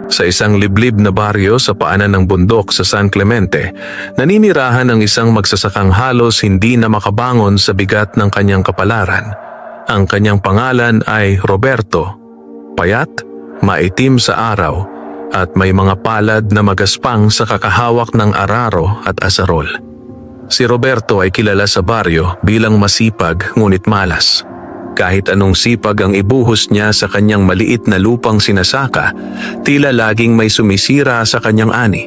Sa isang liblib na baryo sa paanan ng bundok sa San Clemente, naninirahan ang isang magsasakang halos hindi na makabangon sa bigat ng kanyang kapalaran. Ang kanyang pangalan ay Roberto. Payat, maitim sa araw, at may mga palad na magaspang sa kakahawak ng araro at asarol. Si Roberto ay kilala sa baryo bilang masipag ngunit malas. Kahit anong sipag ang ibuhos niya sa kanyang maliit na lupang sinasaka, tila laging may sumisira sa kanyang ani.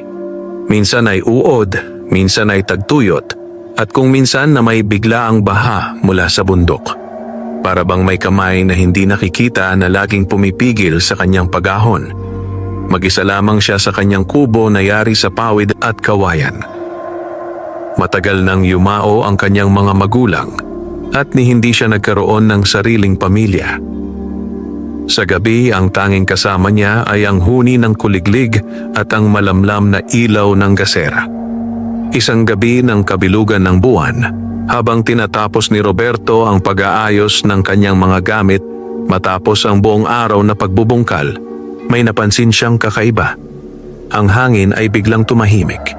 Minsan ay uod, minsan ay tagtuyot, at kung minsan na may bigla ang baha mula sa bundok. Para bang may kamay na hindi nakikita na laging pumipigil sa kanyang pagahon. Mag-isa lamang siya sa kanyang kubo na yari sa pawid at kawayan. Matagal nang yumao ang kanyang mga magulang, at ni hindi siya nagkaroon ng sariling pamilya. Sa gabi, ang tanging kasama niya ay ang huni ng kuliglig at ang malamlam na ilaw ng gasera. Isang gabi ng kabilugan ng buwan, habang tinatapos ni Roberto ang pag-aayos ng kanyang mga gamit matapos ang buong araw na pagbubungkal, may napansin siyang kakaiba. Ang hangin ay biglang tumahimik.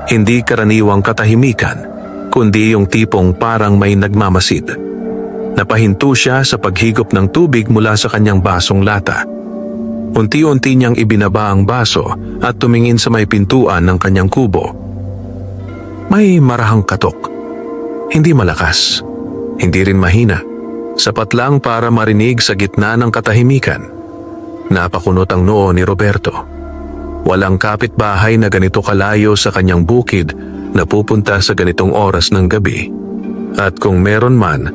Hindi karaniwang katahimikan, kundi yung tipong parang may nagmamasid. Napahinto siya sa paghigop ng tubig mula sa kanyang basong lata. Unti-unti niyang ibinaba ang baso at tumingin sa may pintuan ng kanyang kubo. May marahang katok. Hindi malakas, hindi rin mahina. Sapat lang para marinig sa gitna ng katahimikan. Napakunot ang noo ni Roberto. Walang kapitbahay na ganito kalayo sa kanyang bukid na pupunta sa ganitong oras ng gabi. At kung meron man,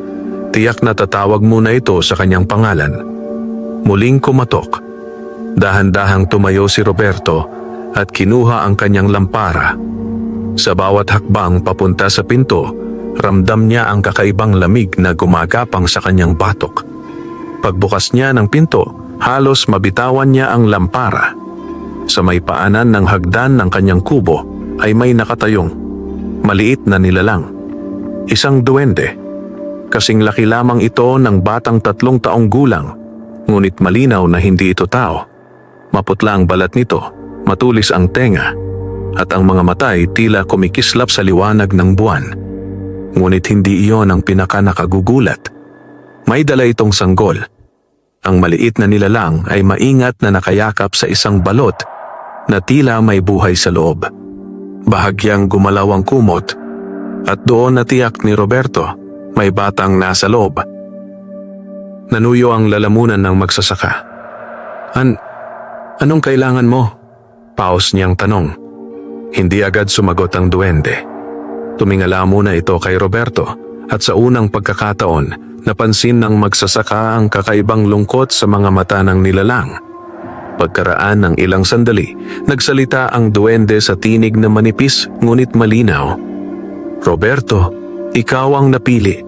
tiyak na tatawag muna ito sa kanyang pangalan. Muling kumatok. Dahan-dahang tumayo si Roberto at kinuha ang kanyang lampara. Sa bawat hakbang papunta sa pinto, ramdam niya ang kakaibang lamig na gumagapang sa kanyang batok. Pagbukas niya ng pinto, halos mabitawan niya ang lampara. Sa may paanan ng hagdan ng kanyang kubo ay may nakatayong maliit na nilalang. Isang duwende. Kasing laki lamang ito ng batang 3 taong gulang, ngunit malinaw na hindi ito tao. Maputla ang balat nito, matulis ang tenga, at ang mga mata ay tila kumikislap sa liwanag ng buwan. Ngunit hindi iyon ang pinaka-nakagugulat. May dala itong sanggol. Ang maliit na nilalang ay maingat na nakayakap sa isang balot na tila may buhay sa loob. Bahagyang gumalaw ang kumot, at doon natiyak ni Roberto may batang nasa loob. Nanuyo ang lalamunan ng magsasaka. Anong kailangan mo? Paos niyang tanong. Hindi agad sumagot ang duwende. Tumingala muna ito kay Roberto, at sa unang pagkakataon, napansin ng magsasaka ang kakaibang lungkot sa mga mata ng nilalang. Pagkaraan ng ilang sandali, nagsalita ang duwende sa tinig na manipis ngunit malinaw. Roberto, ikaw ang napili.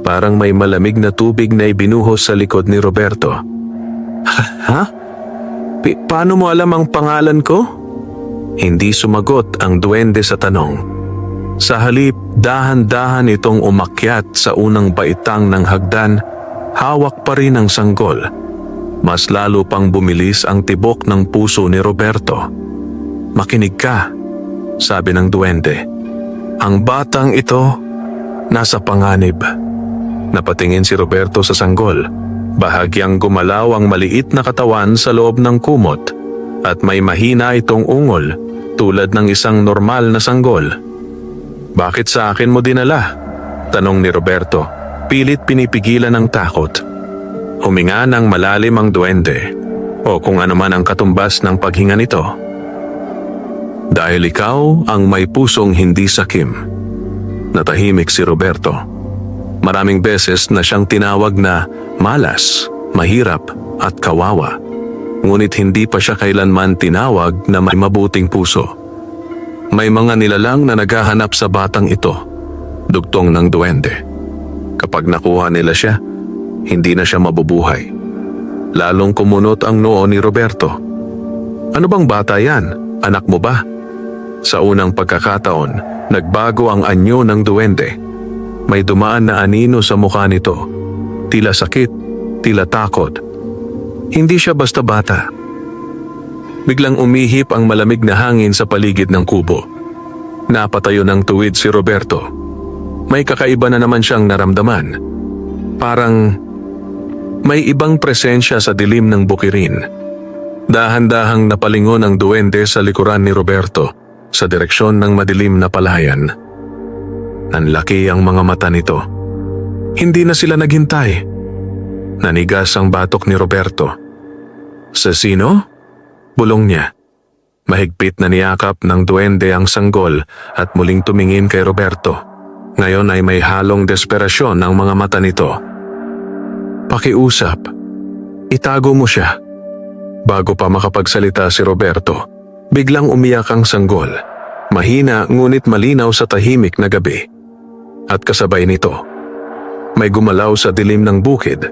Parang may malamig na tubig na ibinuhos sa likod ni Roberto. Ha? Paano mo alam ang pangalan ko? Hindi sumagot ang duwende sa tanong. Sa halip, dahan-dahan itong umakyat sa unang baitang ng hagdan, hawak pa rin ang sanggol. Mas lalo pang bumilis ang tibok ng puso ni Roberto. Makinig ka, sabi ng duwende. Ang batang ito, nasa panganib. Napatingin si Roberto sa sanggol. Bahagyang gumalaw ang maliit na katawan sa loob ng kumot, at may mahina itong ungol, tulad ng isang normal na sanggol. Bakit sa akin mo dinala? Tanong ni Roberto, pilit pinipigilan ang takot. Huminga ng malalim ang duwende, o kung ano man ang katumbas ng paghinga nito. Dahil ikaw ang may pusong hindi sakim. Natahimik si Roberto. Maraming beses na siyang tinawag na malas, mahirap at kawawa. Ngunit hindi pa siya kailanman tinawag na may mabuting puso. May mga nilalang na naghahanap sa batang ito, dugtong ng duwende. Kapag nakuha nila siya, hindi na siya mabubuhay. Lalong kumunot ang noo ni Roberto. Ano bang bata yan? Anak mo ba? Sa unang pagkakataon, nagbago ang anyo ng duwende. May dumaan na anino sa mukha nito. Tila sakit, tila takot. Hindi siya basta bata. Biglang umihip ang malamig na hangin sa paligid ng kubo. Napatayo ng tuwid si Roberto. May kakaiba na naman siyang naramdaman. Parang may ibang presensya sa dilim ng bukirin. Dahan-dahang napalingon ang duwende sa likuran ni Roberto sa direksyon ng madilim na palayan. Nanlaki ang mga mata nito. Hindi na sila naghintay. Nanigas ang batok ni Roberto. Sa sino? Bulong niya. Mahigpit na niyakap ng duwende ang sanggol at muling tumingin kay Roberto. Ngayon ay may halong desperasyon ang mga mata nito. Pakiusap. Itago mo siya. Bago pa makapagsalita si Roberto, biglang umiyak ang sanggol. Mahina ngunit malinaw sa tahimik na gabi. At kasabay nito, may gumalaw sa dilim ng bukid.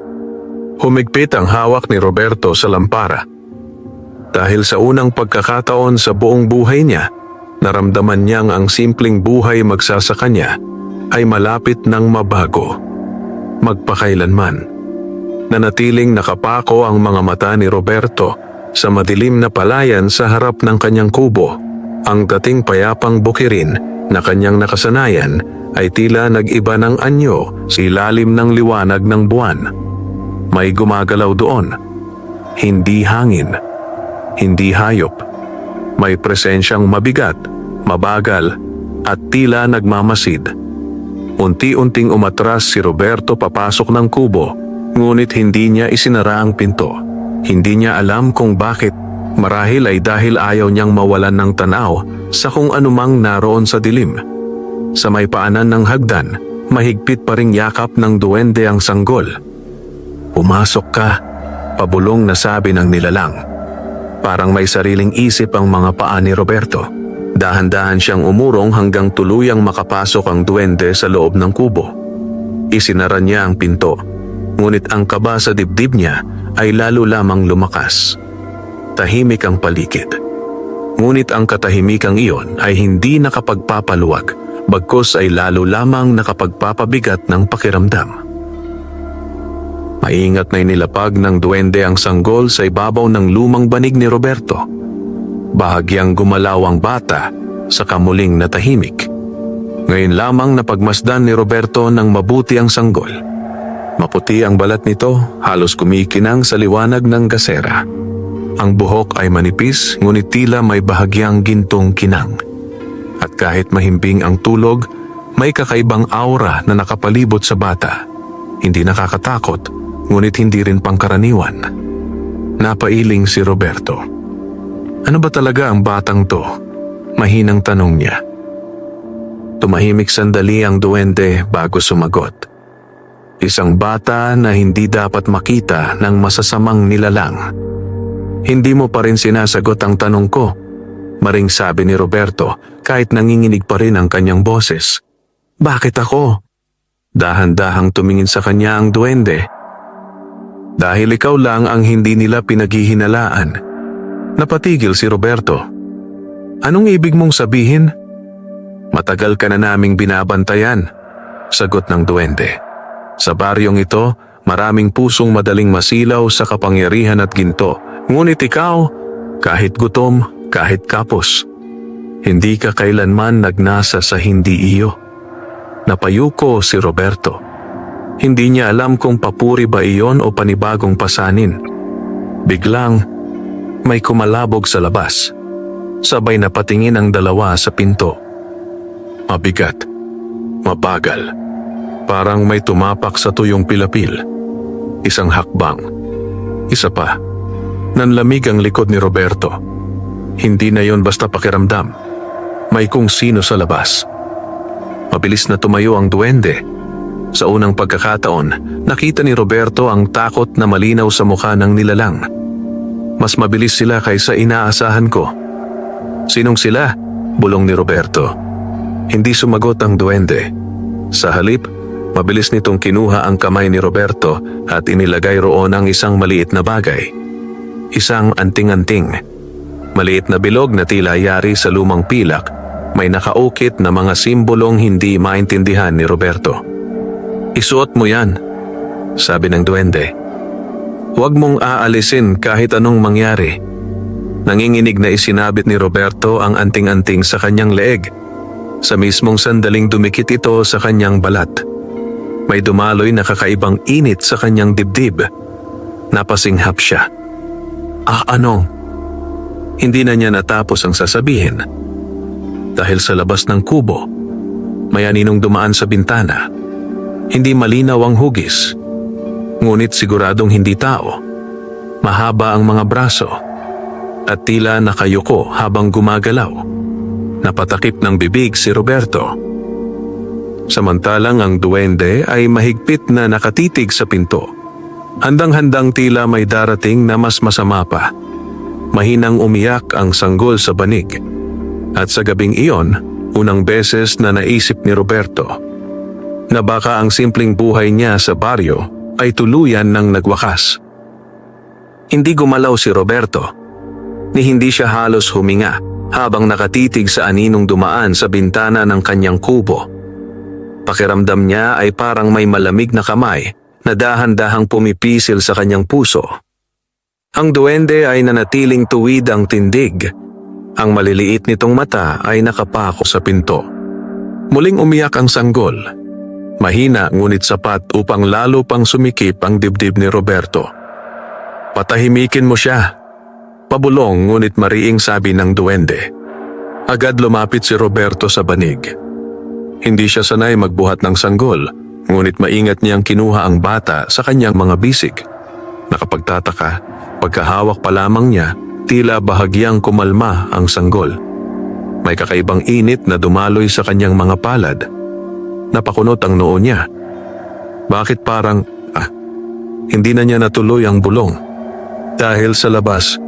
Humigpit ang hawak ni Roberto sa lampara. Dahil sa unang pagkakataon sa buong buhay niya, naramdaman niyang ang simpleng buhay magsasaka niya ay malapit ng mabago. Magpakailanman. Nanatiling nakapako ang mga mata ni Roberto sa madilim na palayan sa harap ng kanyang kubo. Ang dating payapang bukirin na kanyang nakasanayan ay tila nag-iba ng anyo sa ilalim ng liwanag ng buwan. May gumagalaw doon. Hindi hangin. Hindi hayop. May presensyang mabigat, mabagal, at tila nagmamasid. Unti-unting umatras si Roberto papasok ng kubo, ngunit hindi niya isinara ang pinto. Hindi niya alam kung bakit. Marahil ay dahil ayaw niyang mawalan ng tanaw sa kung anumang naroon sa dilim. Sa may paanan ng hagdan, mahigpit pa ring yakap ng duwende ang sanggol. Pumasok ka, pabulong na sabi ng nilalang. Parang may sariling isip ang mga paa ni Roberto. Dahan-dahan siyang umurong hanggang tuluyang makapasok ang duwende sa loob ng kubo. Isinara niya ang pinto, ngunit ang kaba sa dibdib niya ay lalo lamang lumakas. Tahimik ang paligid. Ngunit ang katahimikang iyon ay hindi nakapagpapaluwag, bagkus ay lalo lamang nakapagpapabigat ng pakiramdam. Maingat na inilapag ng duwende ang sanggol sa ibabaw ng lumang banig ni Roberto. Bahagyang gumalaw ang bata sa kamuling na tahimik. Ngayon lamang napagmasdan ni Roberto ng mabuti ang sanggol. Maputi ang balat nito, halos kumikinang sa liwanag ng gasera. Ang buhok ay manipis, ngunit tila may bahagyang gintong kinang. At kahit mahimbing ang tulog, may kakaibang aura na nakapalibot sa bata. Hindi nakakatakot, ngunit hindi rin pangkaraniwan. Napailing si Roberto. Ano ba talaga ang batang to? Mahinang tanong niya. Tumahimik sandali ang duwende bago sumagot. Isang bata na hindi dapat makita ng masasamang nilalang. Hindi mo pa rin sinasagot ang tanong ko, maring sabi ni Roberto kahit nanginginig pa rin ang kanyang boses. Bakit ako? Dahan-dahang tumingin sa kanya ang duwende. Dahil ikaw lang ang hindi nila pinaghihinalaan. Napatigil si Roberto. Anong ibig mong sabihin? Matagal ka na naming binabantayan, sagot ng duwende. Sa baryong ito, maraming pusong madaling masilaw sa kapangyarihan at ginto. Ngunit ikaw, kahit gutom, kahit kapos, hindi ka kailanman nagnasa sa hindi iyo. Napayuko si Roberto. Hindi niya alam kung papuri ba iyon o panibagong pasanin. Biglang, may kumalabog sa labas. Sabay na patingin ang dalawa sa pinto. Mabigat, mabagal, parang may tumapak sa tuyong pilapil. Isang hakbang, isa pa. Nanlamig ang likod ni Roberto. Hindi na yon basta pakiramdam. May kung sino sa labas. Mabilis na tumayo ang duwende. Sa unang pagkakataon, nakita ni Roberto ang takot na malinaw sa mukha ng nilalang. Mas mabilis sila kaysa inaasahan ko. Sinong sila? Bulong ni Roberto. Hindi sumagot ang duwende. Sa halip, mabilis nitong kinuha ang kamay ni Roberto at inilagay roon ang isang maliit na bagay. Isang anting-anting. Maliit na bilog na tila yari sa lumang pilak, may nakaukit na mga simbolong hindi maintindihan ni Roberto. Isuot mo yan, sabi ng duwende. Huwag mong aalisin kahit anong mangyari. Nanginginig na isinabit ni Roberto ang anting-anting sa kanyang leeg. Sa mismong sandaling dumikit ito sa kanyang balat. May dumaloy na kakaibang init sa kanyang dibdib. Napasinghap siya. Ano? Hindi na niya natapos ang sasabihin. Dahil sa labas ng kubo, may aninong dumaan sa bintana. Hindi malinaw ang hugis. Ngunit siguradong hindi tao. Mahaba ang mga braso. At tila nakayuko habang gumagalaw. Napatakip ng bibig si Roberto. Samantalang ang duwende ay mahigpit na nakatitig sa pinto. Handang-handang tila may darating na mas masama pa. Mahinang umiyak ang sanggol sa banig. At sa gabing iyon, unang beses na naisip ni Roberto na baka ang simpleng buhay niya sa baryo ay tuluyan ng nagwakas. Hindi gumalaw si Roberto, ni hindi siya halos huminga habang nakatitig sa aninong dumaan sa bintana ng kanyang kubo. Pakiramdam niya ay parang may malamig na kamay na dahan-dahang pumipisil sa kanyang puso. Ang duwende ay nanatiling tuwid ang tindig. Ang maliliit nitong mata ay nakapako sa pinto. Muling umiyak ang sanggol. Mahina ngunit sapat upang lalo pang sumikip ang dibdib ni Roberto. Patahimikin mo siya. Pabulong ngunit mariing sabi ng duwende. Agad lumapit si Roberto sa banig. Hindi siya sanay magbuhat ng sanggol, ngunit maingat niyang kinuha ang bata sa kanyang mga bisig. Nakapagtataka, pagkahawak pa lamang niya, tila bahagyang kumalma ang sanggol. May kakaibang init na dumaloy sa kanyang mga palad. Napakunot ang noo niya. Bakit parang, hindi na niya natuloy ang bulong. Dahil sa labas,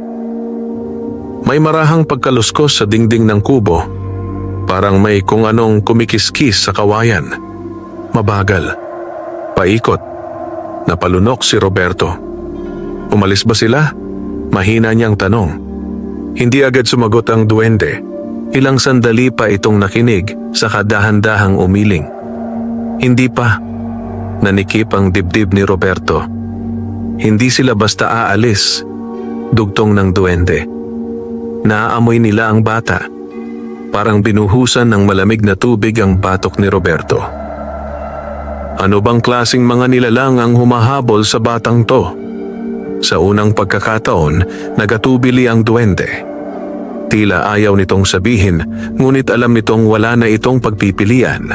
may marahang pagkaluskos sa dingding ng kubo. Parang may kung anong kumikiskis sa kawayan. Mabagal. Paikot. Napalunok si Roberto. Umalis ba sila? Mahina niyang tanong. Hindi agad sumagot ang duwende. Ilang sandali pa itong nakinig sa kadahan-dahang umiling. Hindi pa. Nanikip ang dibdib ni Roberto. Hindi sila basta aalis. Dugtong ng duwende. Naaamoy nila ang bata. Parang binuhusan ng malamig na tubig ang batok ni Roberto. Ano bang klaseng mga nilalang ang humahabol sa batang to? Sa unang pagkakataon, nagatubili ang duwende. Tila ayaw nitong sabihin, ngunit alam nitong wala na itong pagpipilian.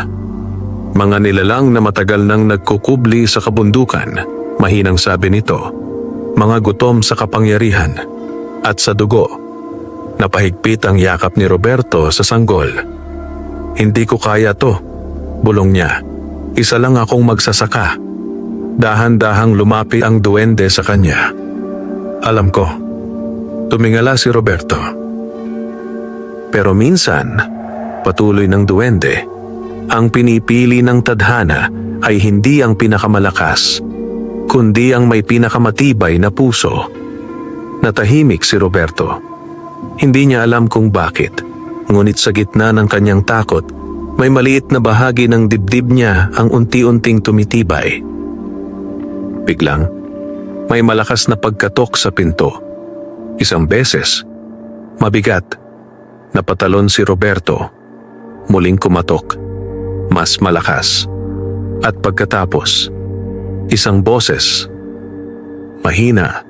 Mga nilalang na matagal nang nagkukubli sa kabundukan, mahinang sabi nito, mga gutom sa kapangyarihan at sa dugo. Napahigpit ang yakap ni Roberto sa sanggol. Hindi ko kaya to, bulong niya. Isa lang akong magsasaka. Dahan-dahang lumapit ang duwende sa kanya. Alam ko, tumingala si Roberto. Pero minsan, patuloy ng duwende, ang pinipili ng tadhana ay hindi ang pinakamalakas, kundi ang may pinakamatibay na puso. Natahimik si Roberto. Hindi niya alam kung bakit, ngunit sa gitna ng kanyang takot, may maliit na bahagi ng dibdib niya ang unti-unting tumitibay. Biglang, may malakas na pagkatok sa pinto. Isang beses, mabigat, napatalon si Roberto. Muling kumatok, mas malakas. At pagkatapos, isang boses, mahina,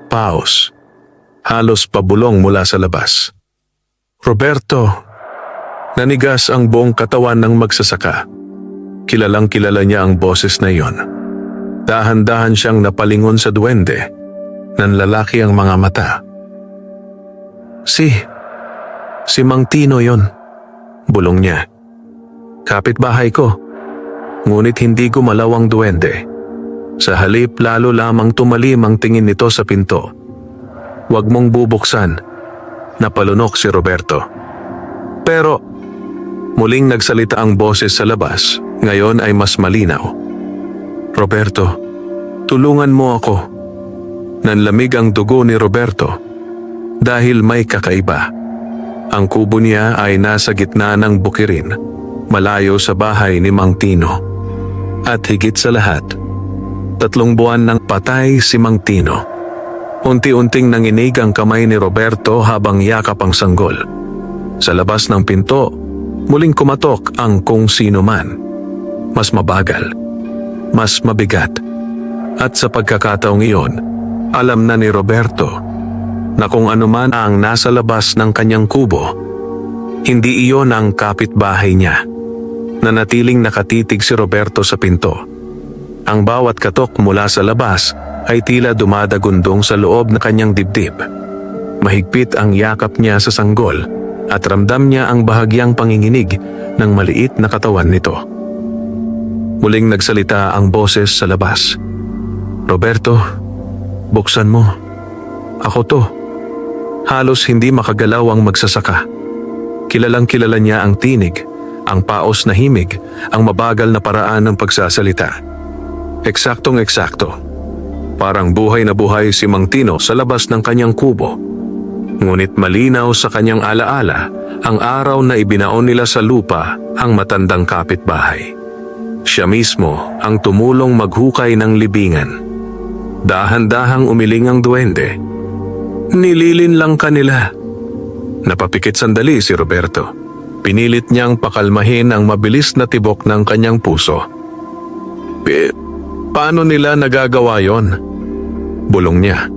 paos, halos pabulong mula sa labas. Roberto, nanigas ang buong katawan ng magsasaka. Kilalang kilala niya ang boses na iyon. Dahan-dahan siyang napalingon sa duwende. Nanlalaki ang mga mata. Si Mang Tino yon, bulong niya. Kapitbahay ko. Ngunit hindi gumalaw ang duwende. Sa halip lalo lamang tumalim ang tingin nito sa pinto. Huwag mong bubuksan, napalunok si Roberto. Pero, muling nagsalita ang boses sa labas, ngayon ay mas malinaw. Roberto, tulungan mo ako. Nanlamig ang dugo ni Roberto dahil may kakaiba. Ang kubo niya ay nasa gitna ng bukirin, malayo sa bahay ni Mang Tino. At higit sa lahat, 3 buwan nang patay si Mang Tino. Unti-unting nanginig ang kamay ni Roberto habang yakap ang sanggol. Sa labas ng pinto, muling kumatok ang kung sino man. Mas mabagal, mas mabigat. At sa pagkakataong iyon, alam na ni Roberto na kung ano man ang nasa labas ng kanyang kubo, hindi iyon ang kapitbahay niya. Nanatiling nakatitig si Roberto sa pinto. Ang bawat katok mula sa labas ay tila dumadagundong sa loob ng kanyang dibdib. Mahigpit ang yakap niya sa sanggol at ramdam niya ang bahagyang panginginig ng maliit na katawan nito. Muling nagsalita ang boses sa labas. "Roberto, buksan mo. Ako to." Halos hindi makagalaw ang magsasaka. Kilalang kilala niya ang tinig, ang paos na himig, ang mabagal na paraan ng pagsasalita. Eksaktong-eksakto. Parang buhay na buhay si Mang Tino sa labas ng kanyang kubo. Ngunit malinaw sa kanyang alaala ang araw na ibinaon nila sa lupa ang matandang kapitbahay. Siya mismo ang tumulong maghukay ng libingan. Dahan-dahang umiling ang duwende. Nililin lang kanila. Napapikit sandali si Roberto. Pinilit niyang pakalmahin ang mabilis na tibok ng kanyang puso. Paano nila nagagawa yon? Bulong niya.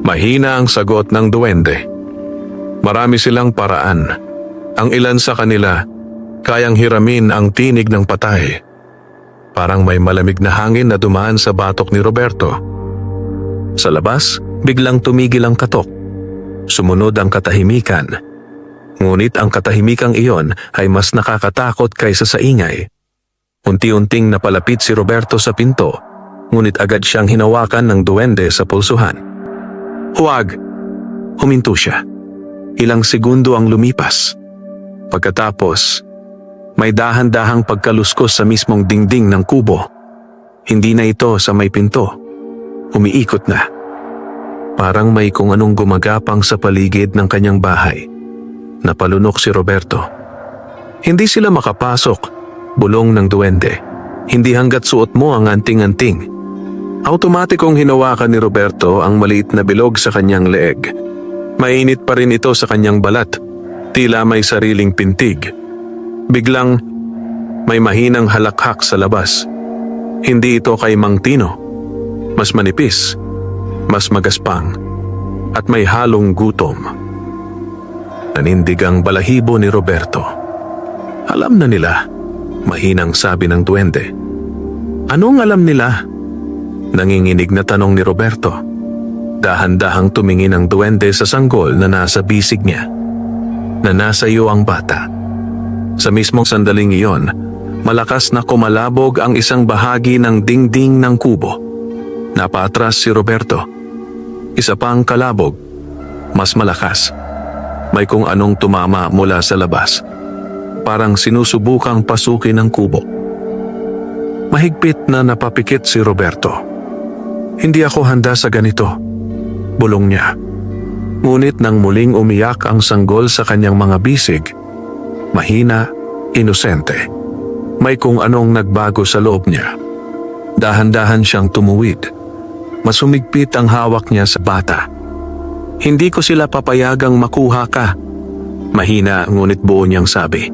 Mahina ang sagot ng duwende. Marami silang paraan. Ang ilan sa kanila, kayang hiramin ang tinig ng patay. Parang may malamig na hangin na dumaan sa batok ni Roberto. Sa labas, biglang tumigil ang katok. Sumunod ang katahimikan. Ngunit ang katahimikang iyon ay mas nakakatakot kaysa sa ingay. Unti-unting napalapit si Roberto sa pinto, ngunit agad siyang hinawakan ng duwende sa pulsuhan. "Huwag!" Huminto siya. Ilang segundo ang lumipas. Pagkatapos, may dahan-dahang pagkaluskos sa mismong dingding ng kubo. Hindi na ito sa may pinto. Umiikot na. Parang may kung anong gumagapang sa paligid ng kanyang bahay. Napalunok si Roberto. Hindi sila makapasok, bulong ng duwende. Hindi hanggat suot mo ang anting-anting. Automatikong hinawakan ni Roberto ang maliit na bilog sa kanyang leeg. Mainit pa rin ito sa kanyang balat, tila may sariling pintig. Biglang, may mahinang halakhak sa labas. Hindi ito kay Mang Tino. Mas manipis, mas magaspang, at may halong gutom. Nanindig ang balahibo ni Roberto. Alam na nila, mahinang sabi ng duwende. Anong alam nila? Nanginginig na tanong ni Roberto. Dahan-dahang tumingin ang duwende sa sanggol na nasa bisig niya. Na nasa iyo ang bata. Sa mismong sandaling iyon, malakas na kumalabog ang isang bahagi ng dingding ng kubo. Napaatras si Roberto. Isa pang kalabog, mas malakas. May kung anong tumama mula sa labas. Parang sinusubukang pasukin ang kubo. Mahigpit na napapikit si Roberto. Hindi ako handa sa ganito, bulong niya. Ngunit nang muling umiyak ang sanggol sa kanyang mga bisig, mahina, inosente. May kung anong nagbago sa loob niya. Dahan-dahan siyang tumuwid. Mas humigpit ang hawak niya sa bata. Hindi ko sila papayagang makuha ka. Mahina ngunit buo niyang sabi.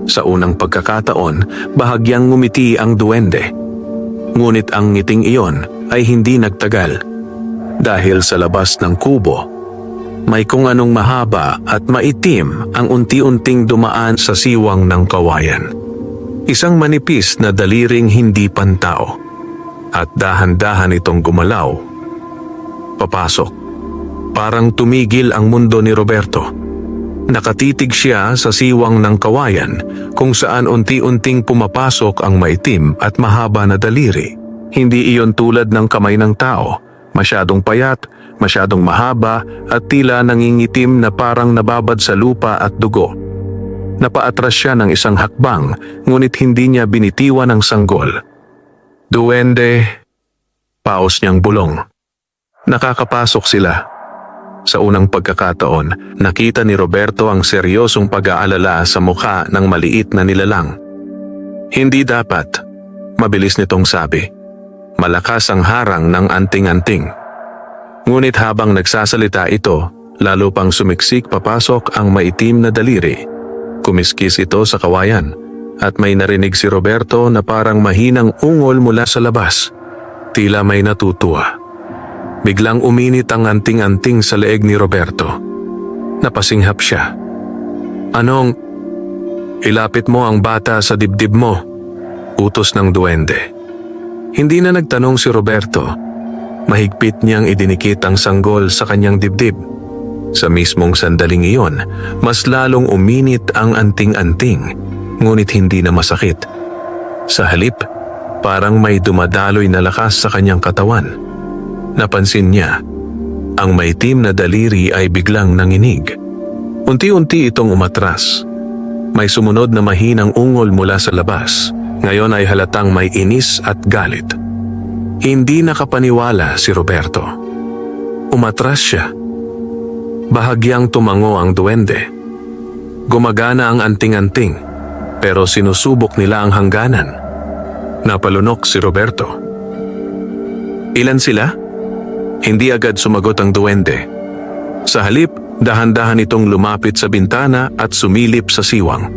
Sa unang pagkakataon, bahagyang ngumiti ang duwende. Ngunit ang ngiting iyon ay hindi nagtagal. Dahil sa labas ng kubo, may kung anong mahaba at maitim ang unti-unting dumaan sa siwang ng kawayan. Isang manipis na daliring hindi pantao. At dahan-dahan itong gumalaw. Papasok. Parang tumigil ang mundo ni Roberto. Nakatitig siya sa siwang ng kawayan kung saan unti-unting pumapasok ang maitim at mahaba na daliri. Hindi iyon tulad ng kamay ng tao. Masyadong payat, masyadong mahaba at tila nangingitim na parang nababad sa lupa at dugo. Napaatras siya ng isang hakbang ngunit hindi niya binitiwan ang sanggol. Duwende, paos niyang bulong. Nakakapasok sila. Sa unang pagkakataon, nakita ni Roberto ang seryosong pag-aalala sa mukha ng maliit na nilalang. Hindi dapat, mabilis nitong sabi. Malakas ang harang ng anting-anting. Ngunit habang nagsasalita ito, lalo pang sumiksik papasok ang maitim na daliri. Kumiskis ito sa kawayan at may narinig si Roberto na parang mahinang ungol mula sa labas. Tila may natutuwa. Biglang uminit ang anting-anting sa leeg ni Roberto. Napasinghap siya. "Anong? Ilapit mo ang bata sa dibdib mo," utos ng duwende. Hindi na nagtanong si Roberto. Mahigpit niyang idinikit ang sanggol sa kanyang dibdib. Sa mismong sandaling iyon, mas lalong uminit ang anting-anting, ngunit hindi na masakit. Sa halip, parang may dumadaloy na lakas sa kanyang katawan. Napansin niya, ang maitim na daliri ay biglang nanginig. Unti-unti itong umatras. May sumunod na mahinang ungol mula sa labas. Ngayon ay halatang may inis at galit. Hindi nakapaniwala si Roberto. Umatras siya. Bahagyang tumango ang duwende. Gumagana ang anting-anting, pero sinusubok nila ang hangganan. Napalunok si Roberto. "Ilan sila?" Hindi agad sumagot ang duwende. Sa halip, dahan-dahan itong lumapit sa bintana at sumilip sa siwang.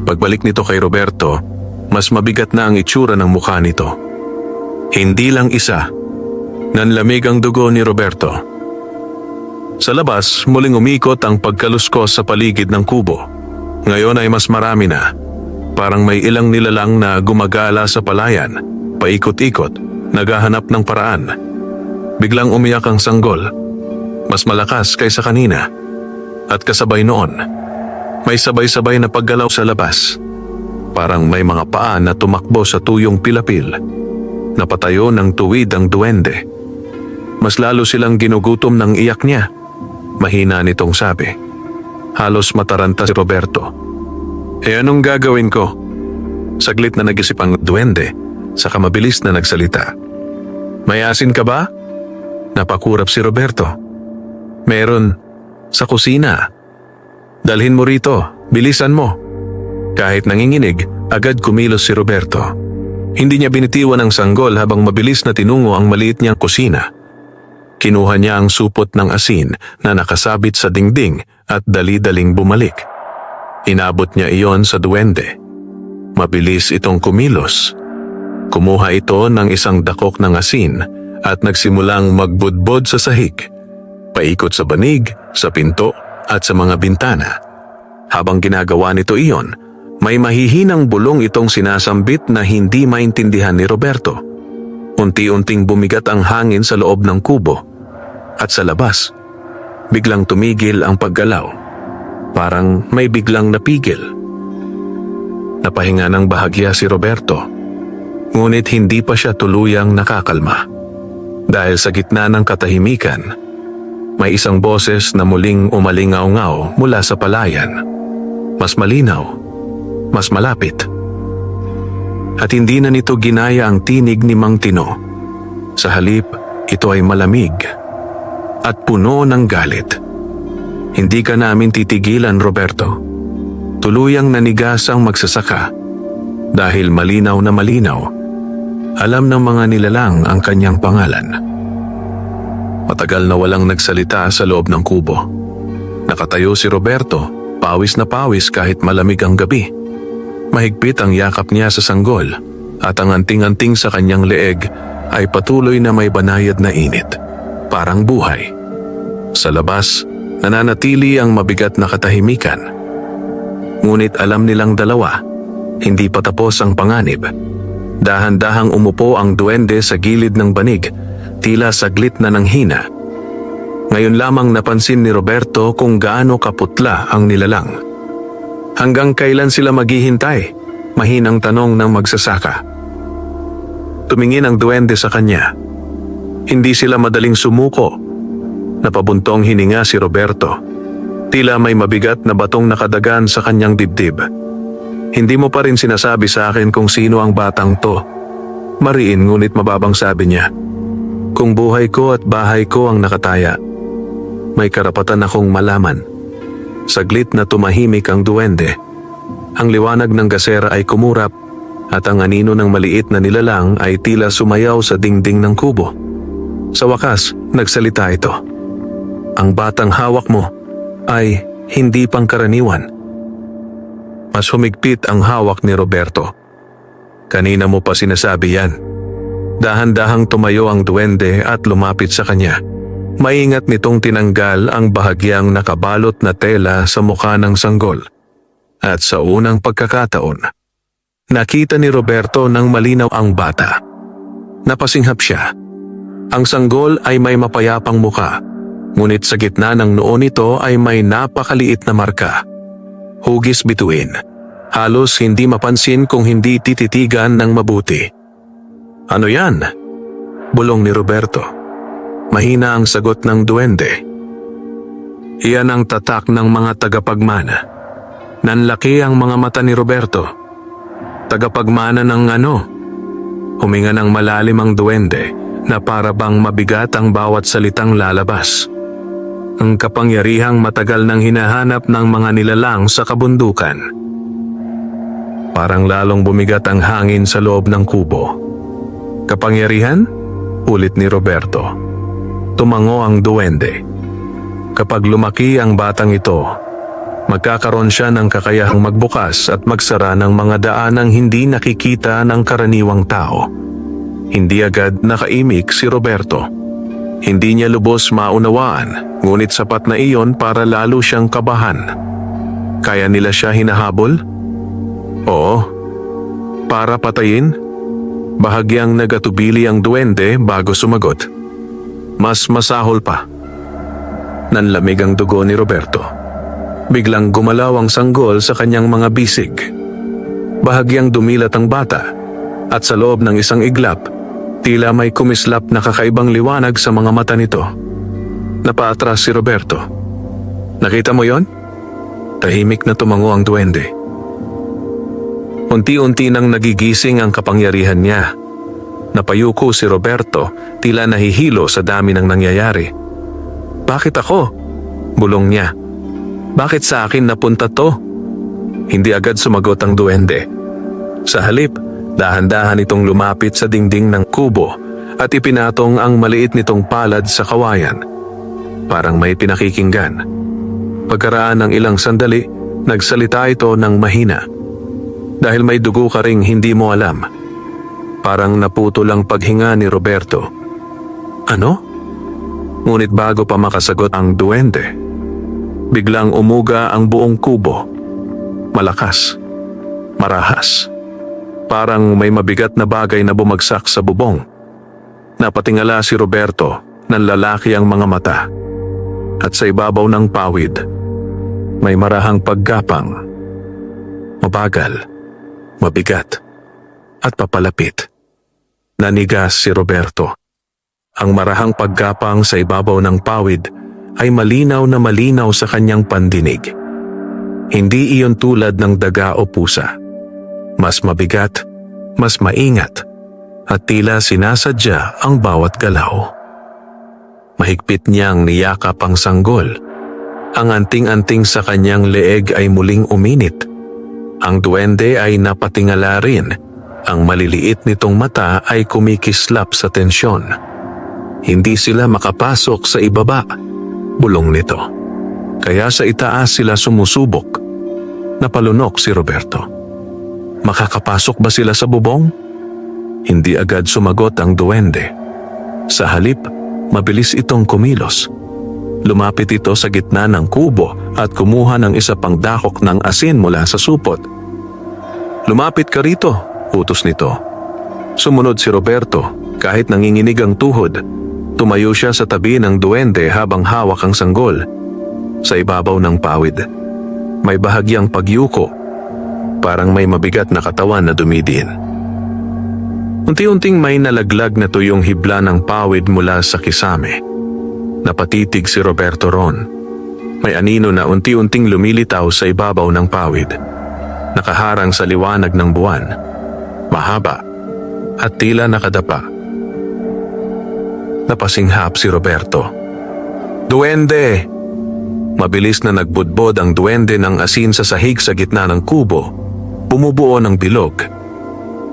Pagbalik nito kay Roberto, mas mabigat na ang itsura ng mukha nito. Hindi lang isa. Nanlamig ang dugo ni Roberto. Sa labas, muling umikot ang pagkaluskos sa paligid ng kubo. Ngayon ay mas marami na. Parang may ilang nilalang na gumagala sa palayan, paikot-ikot, naghahanap ng paraan. Biglang umiyak ang sanggol. Mas malakas kaysa kanina. At kasabay noon, may sabay-sabay na paggalaw sa labas. Parang may mga paa na tumakbo sa tuyong pilapil. Napatayo ng tuwid ang duwende. Mas lalo silang ginugutom ng iyak niya. Mahina nitong sabi. Halos mataranta si Roberto. Anong gagawin ko?" Saglit na nag-isip ang duwende, saka mabilis na nagsalita. "May asin ka ba?" Napakurap si Roberto. "Meron. Sa kusina." "Dalhin mo rito. Bilisan mo." Kahit nanginginig, agad kumilos si Roberto. Hindi niya binitiwan ang sanggol habang mabilis na tinungo ang maliit niyang kusina. Kinuha niya ang supot ng asin na nakasabit sa dingding at dali-daling bumalik. Inabot niya iyon sa duwende. Mabilis itong kumilos. Kumuha ito ng isang dakok ng asin at nagsimulang magbudbod sa sahig. Paikot sa banig, sa pinto at sa mga bintana. Habang ginagawa nito iyon, may mahihinang bulong itong sinasambit na hindi maintindihan ni Roberto. Unti-unting bumigat ang hangin sa loob ng kubo. At sa labas, biglang tumigil ang paggalaw. Parang may biglang napigil. Napahinga ng bahagya si Roberto. Ngunit hindi pa siya tuluyang nakakalma. Dahil sa gitna ng katahimikan, may isang boses na muling umalingaw-ngaw mula sa palayan. Mas malinaw. Mas malapit. At hindi na nito ginaya ang tinig ni Mang Tino. Sa halip, ito ay malamig at puno ng galit. "Hindi ka namin titigilan, Roberto." Tuluyang nanigas ang magsasaka dahil malinaw na malinaw. Alam ng mga nilalang ang kanyang pangalan. Matagal na walang nagsalita sa loob ng kubo. Nakatayo si Roberto, pawis na pawis kahit malamig ang gabi. Mahigpit ang yakap niya sa sanggol at ang anting-anting sa kanyang leeg ay patuloy na may banayad na init. Parang buhay. Sa labas, nananatili ang mabigat na katahimikan. Ngunit alam nilang dalawa, hindi pa tapos ang panganib. Dahan-dahang umupo ang duwende sa gilid ng banig, tila saglit na nanghina. Ngayon lamang napansin ni Roberto kung gaano kaputla ang nilalang. Hanggang kailan sila maghihintay? Mahinang tanong ng magsasaka. Tumingin ang duwende sa kanya. Hindi sila madaling sumuko. Napabuntong hininga si Roberto. Tila may mabigat na batong nakadagan sa kanyang dibdib. "Hindi mo pa rin sinasabi sa akin kung sino ang batang to." Mariin ngunit mababang sabi niya. "Kung buhay ko at bahay ko ang nakataya, may karapatan akong malaman." Saglit na tumahimik ang duwende. Ang liwanag ng gasera ay kumurap at ang anino ng maliit na nilalang ay tila sumayaw sa dingding ng kubo. Sa wakas, nagsalita ito. Ang batang hawak mo ay hindi pangkaraniwan. Mas humigpit ang hawak ni Roberto. Kanina mo pa sinasabi yan. Dahan-dahang tumayo ang duwende at lumapit sa kanya. Maingat nitong tinanggal ang bahagyang nakabalot na tela sa mukha ng sanggol. At sa unang pagkakataon, nakita ni Roberto ng malinaw ang bata. Napasinghap siya. Ang sanggol ay may mapayapang mukha, ngunit sa gitna ng noo nito ay may napakaliit na marka. Hugis bituin. Halos hindi mapansin kung hindi tititigan ng mabuti. Ano yan? Bulong ni Roberto. Mahina ang sagot ng duwende. Iyan ang tatak ng mga tagapagmana. Nanlaki ang mga mata ni Roberto. Tagapagmana ng ano? Huminga ng malalim ang duwende na para bang mabigat ang bawat salitang lalabas. Ang kapangyarihang matagal nang hinahanap ng mga nilalang sa kabundukan. Parang lalong bumigat ang hangin sa loob ng kubo. Kapangyarihan? Ulit ni Roberto. Tumango ang duwende. Kapag lumaki ang batang ito, magkakaroon siya ng kakayahang magbukas at magsara ng mga daanang hindi nakikita ng karaniwang tao. Hindi agad nakaimik si Roberto. Hindi niya lubos maunawaan, ngunit sapat na iyon para lalo siyang kabahan. Kaya nila siya hinahabol? Oo. Para patayin? Bahagyang nagatubili ang duwende bago sumagot. Mas masahol pa. Nanlamig ang dugo ni Roberto. Biglang gumalaw ang sanggol sa kanyang mga bisig. Bahagyang dumilat ang bata, at sa loob ng isang iglap, tila may kumislap na kakaibang liwanag sa mga mata nito. Napaatras si Roberto. Nakita mo yon? Tahimik na tumango ang duwende. Unti-unti nang nagigising ang kapangyarihan niya. Napayuko si Roberto, tila nahihilo sa dami ng nangyayari. Bakit ako? Bulong niya. Bakit sa akin napunta to? Hindi agad sumagot ang duwende. Sa halip, dahan-dahan itong lumapit sa dingding ng kubo at ipinatong ang maliit nitong palad sa kawayan. Parang may pinakikinggan. Pagkaraan ng ilang sandali, nagsalita ito ng mahina. Dahil may dugo ka ring hindi mo alam. Parang naputo lang paghinga ni Roberto. Ano? Ngunit bago pa makasagot ang duwende, biglang umuga ang buong kubo. Malakas. Marahas. Parang may mabigat na bagay na bumagsak sa bubong. Napatingala si Roberto, nanlalaki ang mga mata. At sa ibabaw ng pawid, may marahang paggapang. Mabagal. Mabigat at papalapit. Nanigas si Roberto. Ang marahang paggapang sa ibabaw ng pawid ay malinaw na malinaw sa kanyang pandinig. Hindi iyon tulad ng daga o pusa. Mas mabigat, mas maingat, at tila sinasadya ang bawat galaw. Mahigpit niyang niyakap ang sanggol. Ang anting-anting sa kanyang leeg ay muling uminit. Ang duwende ay napatingala rin. Ang maliliit nitong mata ay kumikislap sa tensyon. Hindi sila makapasok sa ibaba, bulong nito. Kaya sa itaas sila sumusubok. Napalunok si Roberto. Makakapasok ba sila sa bubong? Hindi agad sumagot ang duwende. Sa halip, mabilis itong kumilos. Lumapit ito sa gitna ng kubo at kumuha ng isa pang dakok ng asin mula sa supot. Lumapit ka rito, utos nito. Sumunod si Roberto, kahit nanginginig ang tuhod. Tumayo siya sa tabi ng duwende habang hawak ang sanggol. Sa ibabaw ng pawid, may bahagyang pagyuko. Parang may mabigat na katawan na dumidiin. Unti-unting may nalaglag na tuyong hibla ng pawid mula sa kisame. Napatitig si Roberto ron. May anino na unti-unting lumilitaw sa ibabaw ng pawid. Nakaharang sa liwanag ng buwan. Mahaba at tila nakadapa. Napasinghap si Roberto. Duwende! Mabilis na nagbudbod ang duwende ng asin sa sahig sa gitna ng kubo. Bumubuo ng bilog.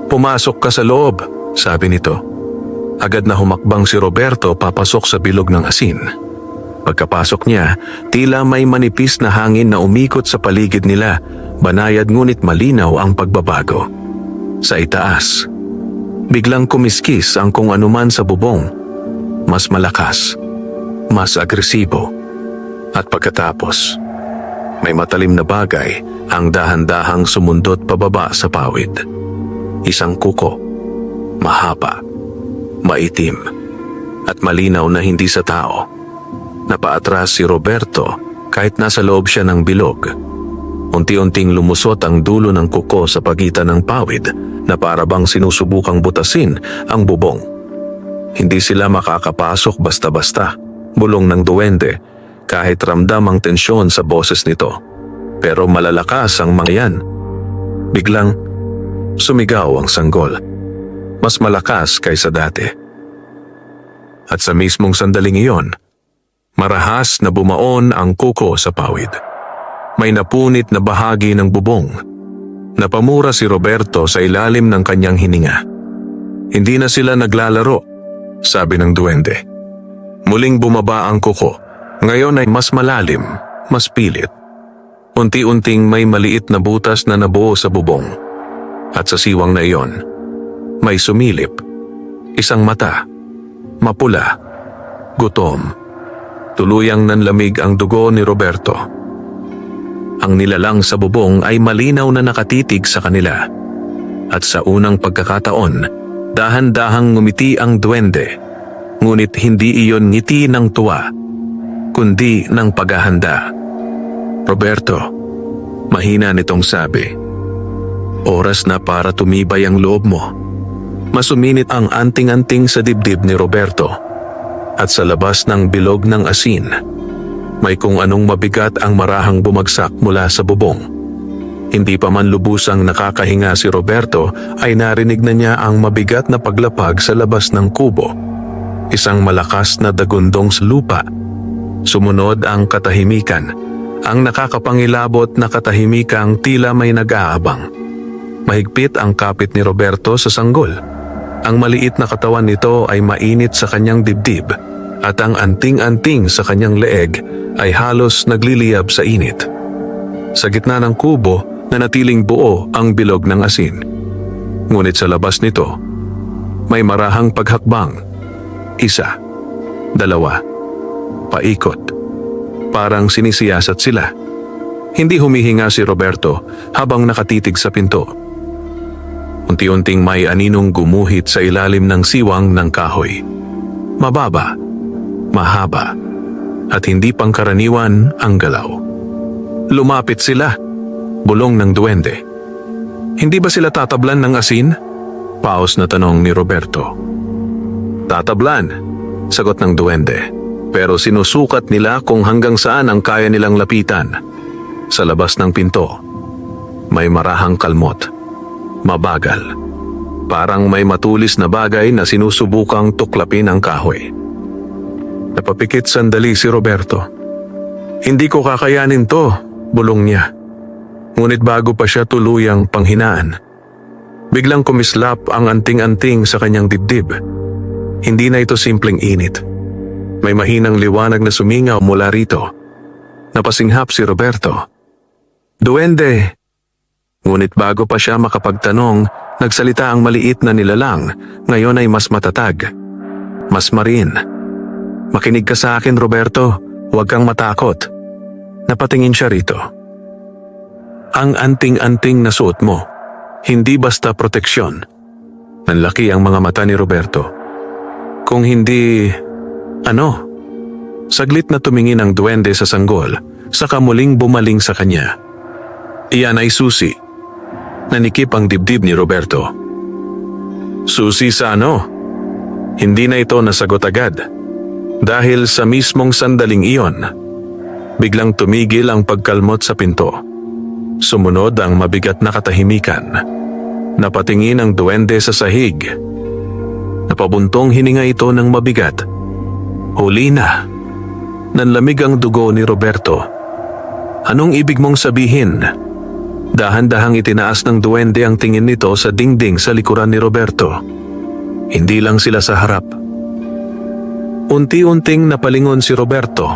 Pumasok ka sa loob, sabi nito. Agad na humakbang si Roberto papasok sa bilog ng asin. Pagkapasok niya, tila may manipis na hangin na umikot sa paligid nila, banayad ngunit malinaw ang pagbabago. Sa itaas, biglang kumiskis ang kung anuman sa bubong. Mas malakas, mas agresibo. At pagkatapos, may matalim na bagay ang dahan-dahang sumundot pababa sa pawid. Isang kuko, mahaba, maitim, at malinaw na hindi sa tao. Napaatras si Roberto kahit nasa loob siya ng bilog. Unti-unting lumusot ang dulo ng kuko sa pagitan ng pawid na para bang sinusubukang butasin ang bubong. Hindi sila makakapasok basta-basta, bulong ng duwende, kahit ramdam ang tensyon sa boses nito. Pero malalakas ang mga yan. Biglang sumigaw ang sanggol. Mas malakas kaysa dati. At sa mismong sandaling iyon, marahas na bumaon ang kuko sa pawid. May napunit na bahagi ng bubong. Napamura si Roberto sa ilalim ng kanyang hininga. Hindi na sila naglalaro, sabi ng duwende. Muling bumaba ang kuko. Ngayon ay mas malalim, mas pilit. Unti-unting may maliit na butas na nabuo sa bubong. At sa siwang na iyon, may sumilip. Isang mata, mapula, gutom. Tuluyang nanlamig ang dugo ni Roberto. Ang nilalang sa bubong ay malinaw na nakatitig sa kanila. At sa unang pagkakataon, dahan-dahang ngumiti ang duwende. Ngunit hindi iyon ngiti ng tuwa, kundi ng paghahanda. Roberto, mahina nitong sabi, oras na para tumibay ang loob mo. Masuminit ang anting-anting sa dibdib ni Roberto. At sa labas ng bilog ng asin, may kung anong mabigat ang marahang bumagsak mula sa bubong. Hindi pa man lubusang nakakahinga si Roberto ay narinig na niya ang mabigat na paglapag sa labas ng kubo. Isang malakas na dagundong sa lupa. Sumunod ang katahimikan, ang nakakapangilabot na katahimikang tila may nag-aabang. Mahigpit ang kapit ni Roberto sa sanggol. Ang maliit na katawan nito ay mainit sa kanyang dibdib at ang anting-anting sa kanyang leeg ay halos nagliliyab sa init. Sa gitna ng kubo, nanatiling buo ang bilog ng asin. Ngunit sa labas nito, may marahang paghakbang. Isa, dalawa, paikot. Parang sinisiyasat sila. Hindi humihinga si Roberto habang nakatitig sa pinto. Unti-unting may aninong gumuhit sa ilalim ng siwang ng kahoy. Mababa, mahaba, at hindi pangkaraniwan ang galaw. Lumapit sila, bulong ng duwende. Hindi ba sila tatablan ng asin? Paos na tanong ni Roberto. Tatablan, sagot ng duwende. Pero sinusukat nila kung hanggang saan ang kaya nilang lapitan. Sa labas ng pinto, may marahang kalmot. Mabagal. Parang may matulis na bagay na sinusubukang tuklapin ang kahoy. Napapikit sandali si Roberto. Hindi ko kakayanin to, bulong niya. Ngunit bago pa siya tuluyang panghinaan, biglang kumislap ang anting-anting sa kanyang dibdib. Hindi na ito simpleng init. May mahinang liwanag na sumingaw mula rito. Napasinghap si Roberto. Duwende! Ngunit bago pa siya makapagtanong, nagsalita ang maliit na nilalang. Ngayon ay mas matatag. Mas marin. Makinig ka sa akin, Roberto. Huwag kang matakot. Napatingin siya rito. Ang anting-anting na suot mo, hindi basta proteksyon. Nanlaki ang mga mata ni Roberto. Kung hindi... ano? Saglit na tumingin ang duwende sa sanggol, saka muling bumaling sa kanya. Iyan ay susi. Nanikip ang dibdib ni Roberto. Susi sa ano? Hindi na ito nasagot agad. Dahil sa mismong sandaling iyon, biglang tumigil ang pagkalmot sa pinto. Sumunod ang mabigat na katahimikan. Napatingin ang duwende sa sahig. Napabuntong hininga ito ng mabigat. Huli na. Nanlamig ang dugo ni Roberto. Anong ibig mong sabihin? Dahan-dahang itinaas ng duwende ang tingin nito sa dingding sa likuran ni Roberto. Hindi lang sila sa harap. Unti-unting napalingon si Roberto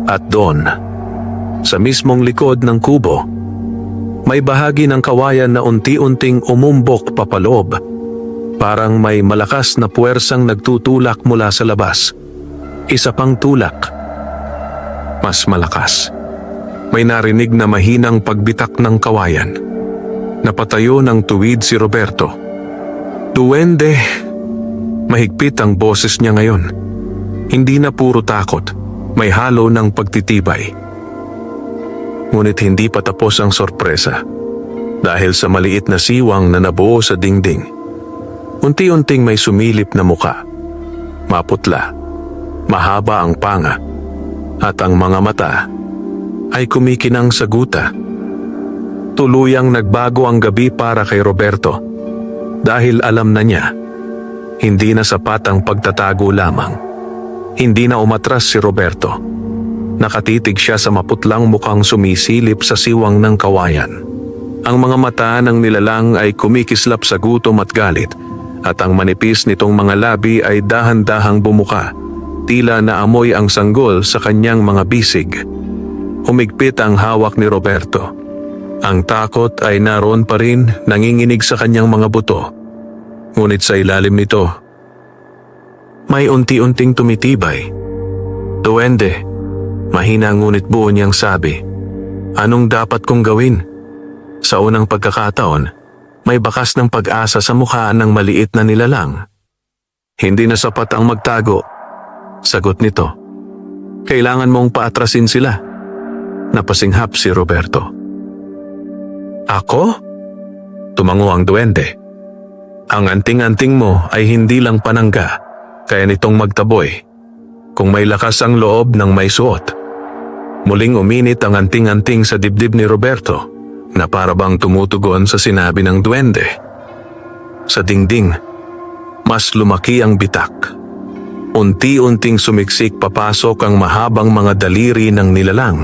at doon, sa mismong likod ng kubo, may bahagi ng kawayan na unti-unting umumbok papaloob. Parang may malakas na puwersang nagtutulak mula sa labas. Isa pang tulak. Mas malakas. May narinig na mahinang pagbitak ng kawayan. Napatayo ng tuwid si Roberto. Duwende! Mahigpit ang boses niya ngayon. Hindi na puro takot. May halo ng pagtitibay. Ngunit hindi pa tapos ang sorpresa. Dahil sa maliit na siwang na nabuo sa dingding. Unti-unting may sumilip na muka. Maputla. Mahaba ang panga. At ang mga mata ay kumikinang sa guta. Tuluyang nagbago ang gabi para kay Roberto. Dahil alam na niya, hindi na sapat ang pagtatago lamang. Hindi na umatras si Roberto. Nakatitig siya sa maputlang mukhang sumisilip sa siwang ng kawayan. Ang mga mata ng nilalang ay kumikislap sa gutom at galit, at ang manipis nitong mga labi ay dahan-dahang bumuka, tila naamoy ang sanggol sa kanyang mga bisig. Humigpit ang hawak ni Roberto. Ang takot ay naroon pa rin, nanginginig sa kanyang mga buto. Ngunit sa ilalim nito, may unti-unting tumitibay. Duwende, mahina ngunit buo niyang sabi. Anong dapat kong gawin? Sa unang pagkakataon, may bakas ng pag-asa sa mukha ng maliit na nilalang. Hindi na sapat ang magtago. Sagot nito. Kailangan mong paatrasin sila. Napasinghap si Roberto. Ako? Tumango ang duwende. Ang anting-anting mo ay hindi lang panangga, kaya nitong magtaboy. Kung may lakas ang loob ng may suot. Muling uminit ang anting-anting sa dibdib ni Roberto, na parabang tumutugon sa sinabi ng duwende. Sa dingding, mas lumaki ang bitak. Unti-unting sumiksik papasok ang mahabang mga daliri ng nilalang.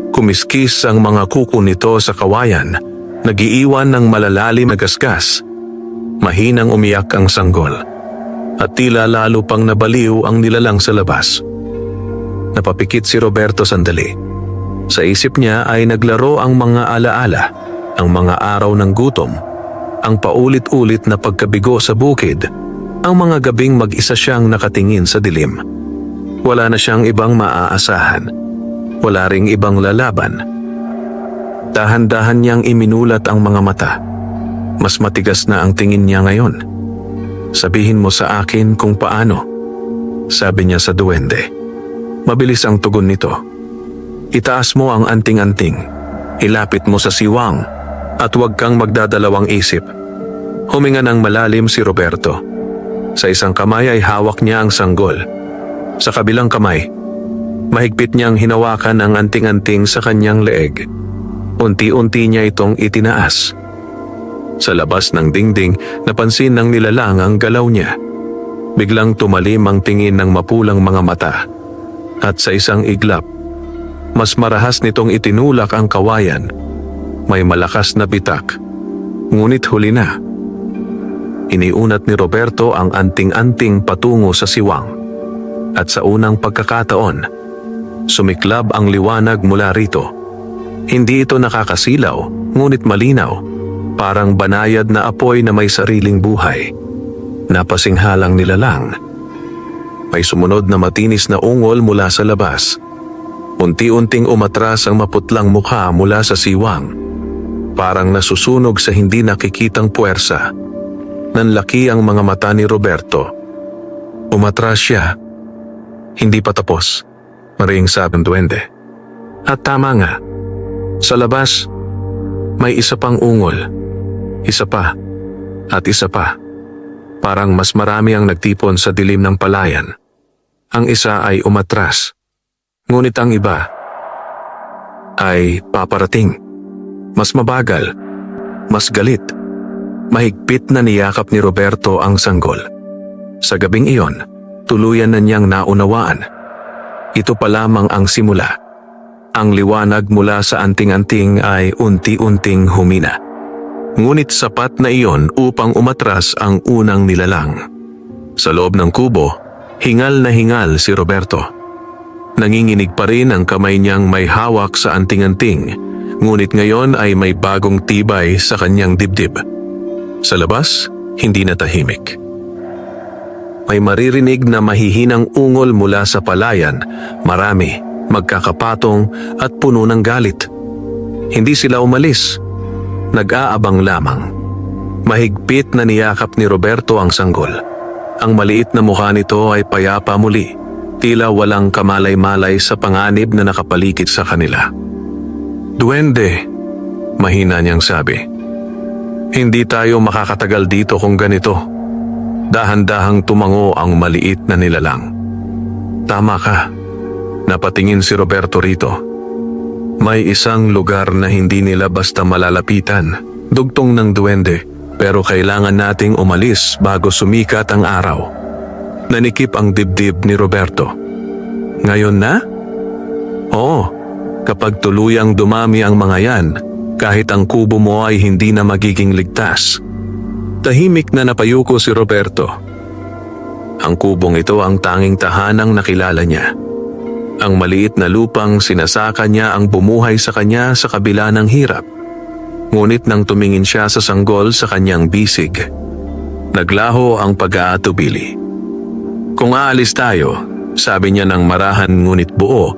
Kumiskis ang mga kuko nito sa kawayan, nagiiwan ng malalalim na gasgas. Mahinang umiyak ang sanggol, at tila lalo pang nabaliw ang nilalang sa labas. Napapikit si Roberto sandali. Sa isip niya ay naglaro ang mga alaala, ang mga araw ng gutom, ang paulit-ulit na pagkabigo sa bukid, ang mga gabing mag-isa siyang nakatingin sa dilim. Wala na siyang ibang maaasahan. Wala ring ibang lalaban. Dahan-dahan niyang iminulat ang mga mata. Mas matigas na ang tingin niya ngayon. Sabihin mo sa akin kung paano, sabi niya sa duwende. Mabilis ang tugon nito. Itaas mo ang anting-anting. Ilapit mo sa siwang at huwag kang magdadalawang isip. Huminga ng malalim si Roberto. Sa isang kamay ay hawak niya ang sanggol. Sa kabilang kamay, mahigpit niyang hinawakan ang anting-anting sa kanyang leeg. Unti-unti niya itong itinaas. Sa labas ng dingding, napansin ng nilalang ang galaw niya. Biglang tumalim ang tingin ng mapulang mga mata. At sa isang iglap, mas marahas nitong itinulak ang kawayan. May malakas na bitak. Ngunit huli na. Iniunat ni Roberto ang anting-anting patungo sa siwang. At sa unang pagkakataon, sumiklab ang liwanag mula rito. Hindi ito nakakasilaw, ngunit malinaw. Parang banayad na apoy na may sariling buhay. Napasinghalang nilalang. May sumunod na matinis na ungol mula sa labas. Unti-unting umatras ang maputlang mukha mula sa siwang. Parang nasusunog sa hindi nakikitang puwersa. Nanlaki ang mga mata ni Roberto. Umatras siya. Hindi pa tapos, maring sabi ng duwende. At tama nga. Sa labas, may isa pang ungol. Isa pa. At isa pa. Parang mas marami ang nagtipon sa dilim ng palayan. Ang isa ay umatras. Ngunit ang iba ay paparating. Mas mabagal. Mas galit. Mahigpit na niyakap ni Roberto ang sanggol. Sa gabing iyon, tuluyan na niyang naunawaan. Ito pa lamang ang simula. Ang liwanag mula sa anting-anting ay unti-unting humina. ngunit sapat na iyon upang umatras ang unang nilalang. Sa loob ng kubo, hingal na hingal si Roberto. Nanginginig pa rin ang kamay niyang may hawak sa anting-anting, ngunit ngayon ay may bagong tibay sa kanyang dibdib. Sa labas, hindi na tahimik. May maririnig na mahihinang ungol mula sa palayan, marami, magkakapatong at puno ng galit. Hindi sila umalis, nag-aabang lamang. Mahigpit na niyakap ni Roberto ang sanggol. Ang maliit na mukha nito ay payapa muli, tila walang kamalay-malay sa panganib na nakapalikit sa kanila. "Duwende," mahina niyang sabi. "Hindi tayo makakatagal dito kung ganito." Dahan-dahang tumango ang maliit na nilalang. "Tama ka." Napatingin si Roberto rito. "May isang lugar na hindi nila basta malalapitan," dugtong ng duwende, "pero kailangan nating umalis bago sumikat ang araw." Nanikip ang dibdib ni Roberto. "Ngayon na?" "Oo, kapag tuluyang dumami ang mga yan, kahit ang kubo mo ay hindi na magiging ligtas." Tahimik na napayuko si Roberto. Ang kubong ito ang tanging tahanang nakilala niya. Ang maliit na lupang sinasaka niya ang bumuhay sa kanya sa kabila ng hirap. Ngunit nang tumingin siya sa sanggol sa kanyang bisig, naglaho ang pag-aatubili. "Kung aalis tayo," sabi niya ng marahan ngunit buo,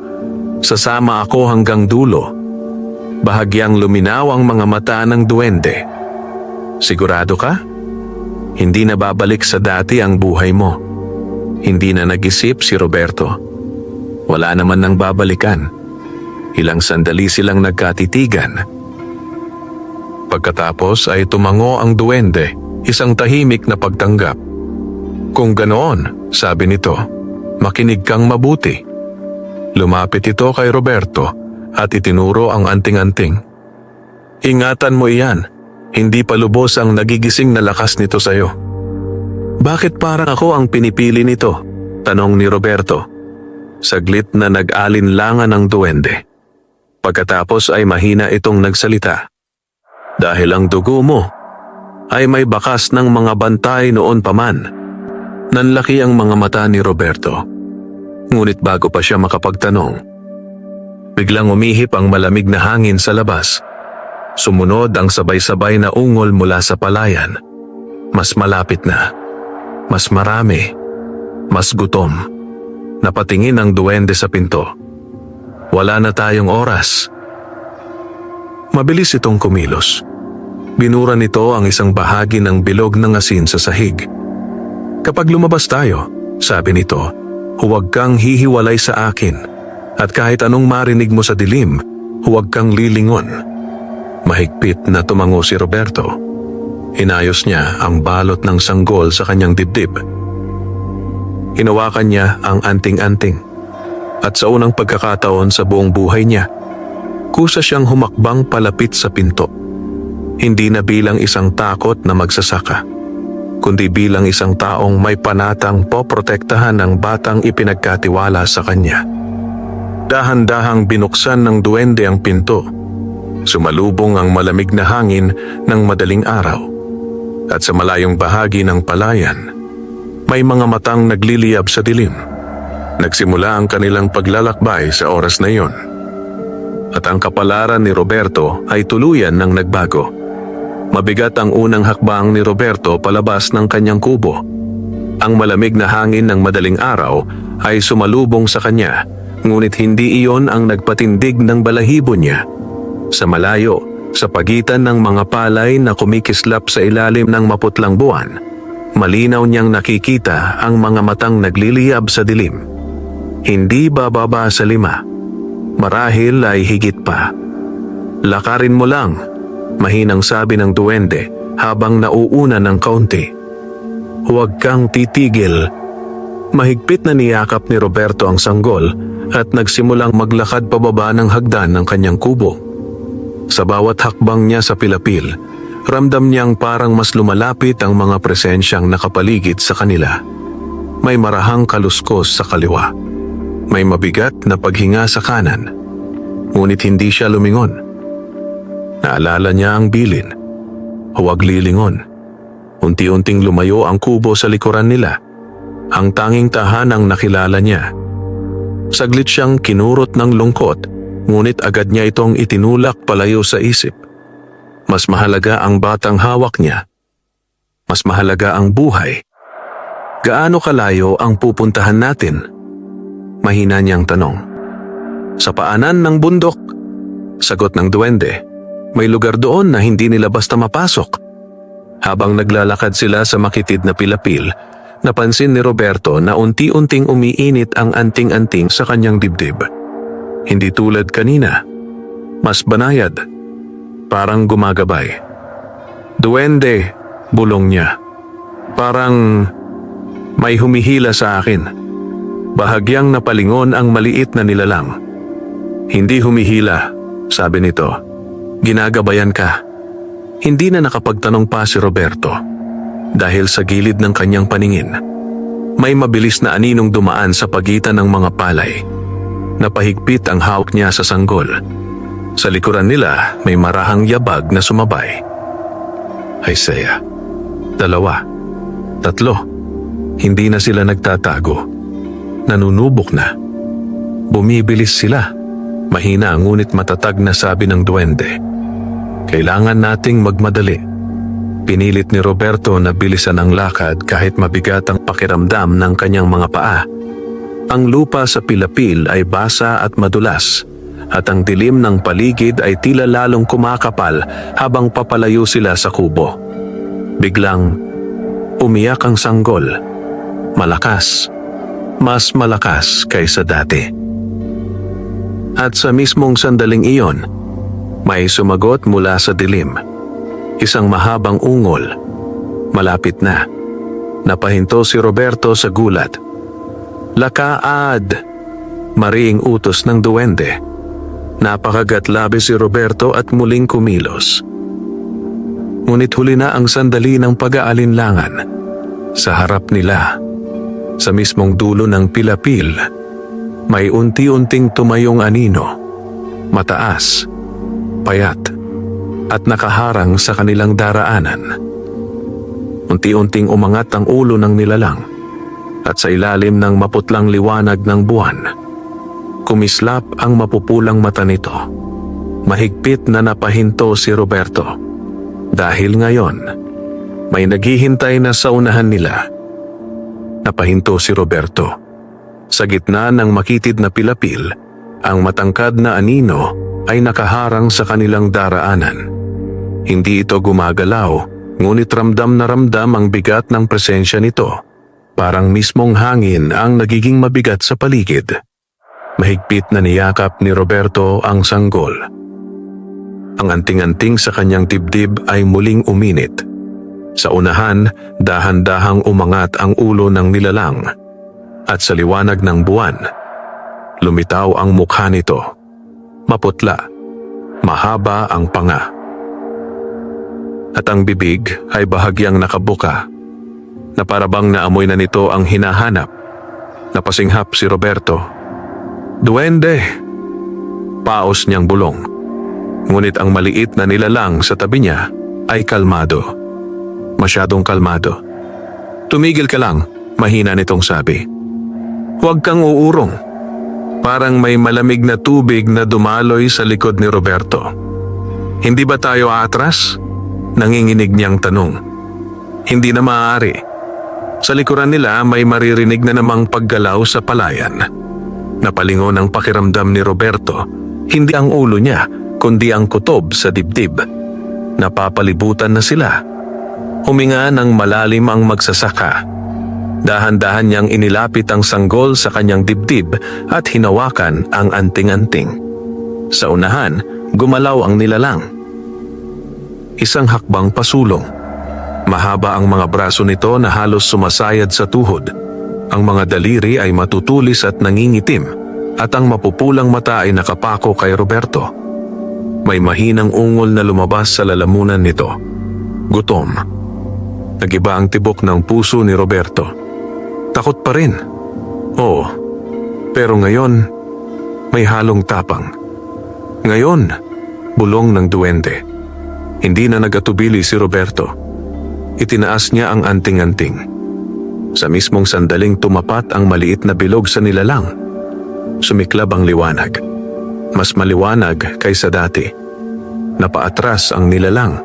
"sasama ako hanggang dulo." Bahagyang luminaw ang mga mata ng duwende. "Sigurado ka? Hindi na babalik sa dati ang buhay mo." Hindi na nag-isip si Roberto. Wala naman nang babalikan. Ilang sandali silang nagkatitigan. Pagkatapos ay tumango ang duwende, isang tahimik na pagtanggap. "Kung ganoon," sabi nito, "makinig kang mabuti." Lumapit ito kay Roberto at itinuro ang anting-anting. "Ingatan mo iyan. Hindi pa lubos ang nagigising na lakas nito sa'yo." "Bakit parang ako ang pinipili nito?" tanong ni Roberto. Saglit na nag-alinlangan ang duwende. Pagkatapos ay mahina itong nagsalita. "Dahil ang dugo mo ay may bakas ng mga bantay noon pa man." Nanlaki ang mga mata ni Roberto. Ngunit bago pa siya makapagtanong, biglang umihip ang malamig na hangin sa labas. Sumunod ang sabay-sabay na ungol mula sa palayan. Mas malapit na, mas marami, mas gutom. Napatingin ang duwende sa pinto. "Wala na tayong oras." Mabilis itong kumilos. Binura nito ang isang bahagi ng bilog ng asin sa sahig. "Kapag lumabas tayo," sabi nito, "huwag kang hihiwalay sa akin. At kahit anong marinig mo sa dilim, huwag kang lilingon." Mahigpit na tumango si Roberto. Inayos niya ang balot ng sanggol sa kanyang dibdib. Hinawakan niya ang anting-anting. At sa unang pagkakataon sa buong buhay niya, kusa siyang humakbang palapit sa pinto. Hindi na bilang isang takot na magsasaka, kundi bilang isang taong may panatang poprotektahan ng batang ipinagkatiwala sa kanya. Dahan-dahang binuksan ng duwende ang pinto. Sumalubong ang malamig na hangin ng madaling araw. At sa malayong bahagi ng palayan, may mga matang nagliliyab sa dilim. Nagsimula ang kanilang paglalakbay sa oras na iyon. At ang kapalaran ni Roberto ay tuluyan ng nagbago. Mabigat ang unang hakbang ni Roberto palabas ng kanyang kubo. Ang malamig na hangin ng madaling araw ay sumalubong sa kanya, ngunit hindi iyon ang nagpatindig ng balahibo niya. Sa malayo, sa pagitan ng mga palay na kumikislap sa ilalim ng maputlang buwan, malinaw niyang nakikita ang mga matang nagliliyab sa dilim. Hindi bababa sa 5. Marahil ay higit pa. "Lakarin mo lang," mahinang sabi ng duwende habang nauuna ng kaunti. "Huwag kang titigil." Mahigpit na niyakap ni Roberto ang sanggol at nagsimulang maglakad pababa ng hagdan ng kanyang kubo. Sa bawat hakbang niya sa pilapil, ramdam niyang parang mas lumalapit ang mga presensyang nakapaligid sa kanila. May marahang kaluskos sa kaliwa. May mabigat na paghinga sa kanan. Ngunit hindi siya lumingon. Naalala niya ang bilin. huwag lilingon. Unti-unting lumayo ang kubo sa likuran nila. Ang tanging tahanang nakilala niya. Saglit siyang kinurot ng lungkot, ngunit agad niya itong itinulak palayo sa isip. Mas mahalaga ang batang hawak niya. Mas mahalaga ang buhay. Gaano kalayo ang pupuntahan natin? Mahina niyang tanong. Sa paanan ng bundok, sagot ng duwende. May lugar doon na hindi nila basta mapasok. Habang naglalakad sila sa makitid na pilapil, napansin ni Roberto na unti-unting umiinit ang anting-anting sa kanyang dibdib. Hindi tulad kanina. Mas banayad. Parang gumagabay. Duwende, bulong niya. Parang may humihila sa akin. Bahagyang napalingon ang maliit na nilalang. Hindi humihila, sabi nito. Ginagabayan ka. Hindi na nakapagtanong pa si Roberto dahil sa gilid ng kanyang paningin. May mabilis na aninong dumaan sa pagitan ng mga palay. Napahigpit ang hawak niya sa sanggol. Sa likuran nila may marahang yabag na sumabay. Isaiah, 2, 3. Hindi na sila nagtatago. Nanunubok na. Bumibilis sila. Mahina ngunit matatag na sabi ng duwende. Kailangan nating magmadali. Pinilit ni Roberto na bilisan ang lakad kahit mabigat ang pakiramdam ng kanyang mga paa. Ang lupa sa pilapil ay basa at madulas, at ang dilim ng paligid ay tila lalong kumakapal habang papalayo sila sa kubo. Biglang, umiyak ang sanggol. Malakas. Mas malakas kaysa dati. At sa mismong sandaling iyon, may sumagot mula sa dilim. Isang mahabang ungol. Malapit na. Napahinto si Roberto sa gulat. Lakaad! Mariing utos ng duwende. Napakagatlabi si Roberto at muling kumilos. Ngunit huli na ang sandali ng pag-aalinlangan. Sa harap nila, sa mismong dulo ng pilapil, may unti-unting tumayong anino. Mataas, payat, at nakaharang sa kanilang daraanan. Unti-unting umangat ang ulo ng nilalang, at sa ilalim ng maputlang liwanag ng buwan, kumislap ang mapupulang mata nito. Mahigpit na napahinto si Roberto. Dahil ngayon, may naghihintay na sa unahan nila. Napahinto si Roberto. Sa gitna ng makitid na pilapil, ang matangkad na anino ay nakaharang sa kanilang daraanan. Hindi ito gumagalaw, ngunit ramdam na ramdam ang bigat ng presensya nito. Parang mismong hangin ang nagiging mabigat sa paligid. Mahigpit na niyakap ni Roberto ang sanggol. Ang anting-anting sa kanyang dibdib ay muling uminit. Sa unahan, dahan-dahang umangat ang ulo ng nilalang. At sa liwanag ng buwan, lumitaw ang mukha nito. Maputla, mahaba ang panga. At ang bibig ay bahagyang nakabuka, na parabang naamoy na nito ang hinahanap. Napasinghap si Roberto. Duwende! Paos niyang bulong. Ngunit ang maliit na nilalang sa tabi niya ay kalmado. Masyadong kalmado. Tumigil ka lang, mahina nitong sabi. Huwag kang uurong. Parang may malamig na tubig na dumaloy sa likod ni Roberto. Hindi ba tayo atras? Nanginginig niyang tanong. Hindi na maaari. Sa likuran nila may maririnig na namang paggalaw sa palayan. Napalingon ang pakiramdam ni Roberto. Hindi ang ulo niya, kundi ang kutob sa dibdib. Napapalibutan na sila. Huminga ng malalim ang magsasaka. Dahan-dahan niyang inilapit ang sanggol sa kanyang dibdib at hinawakan ang anting-anting. Sa unahan, gumalaw ang nilalang. Isang hakbang pasulong. Mahaba ang mga braso nito na halos sumasayad sa tuhod. Ang mga daliri ay matutulis at nangingitim, at ang mapupulang mata ay nakapako kay Roberto. May mahinang ungol na lumabas sa lalamunan nito. Gutom. Nagiba ang tibok ng puso ni Roberto. Takot pa rin. Oo, pero ngayon, may halong tapang. Ngayon, bulong ng duwende. Hindi na nagatubili si Roberto. Itinaas niya ang anting-anting. Sa mismong sandaling tumapat ang maliit na bilog sa nilalang. Sumiklab ang liwanag. Mas maliwanag kaysa dati. Napaatras ang nilalang.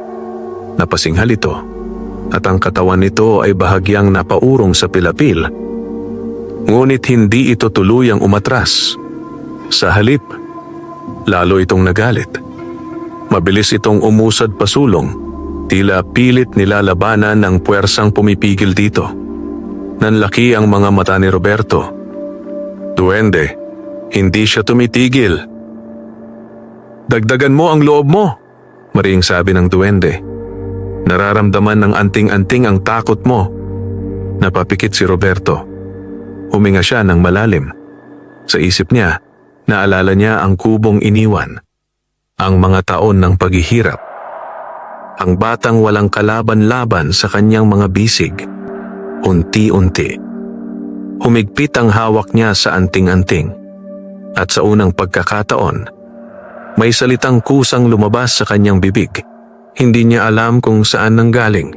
Napasinghal ito. At ang katawan nito ay bahagyang napaurong sa pilapil. Ngunit hindi ito tuluyang umatras. Sa halip, lalo itong nagalit. Mabilis itong umusad pasulong, tila pilit nilalabanan ng puwersang pumipigil dito. Nanlaki ang mga mata ni Roberto. Duwende, hindi siya tumitigil. Dagdagan mo ang loob mo, maring sabi ng duwende. Nararamdaman ng anting-anting ang takot mo. Napapikit si Roberto. Huminga siya ng malalim. Sa isip niya, naalala niya ang kubong iniwan. Ang mga taon ng paghihirap. Ang batang walang kalaban-laban sa kanyang mga bisig. Unti-unti. Humigpit ang hawak niya sa anting-anting. At sa unang pagkakataon, may salitang kusang lumabas sa kanyang bibig. Hindi niya alam kung saan nanggaling.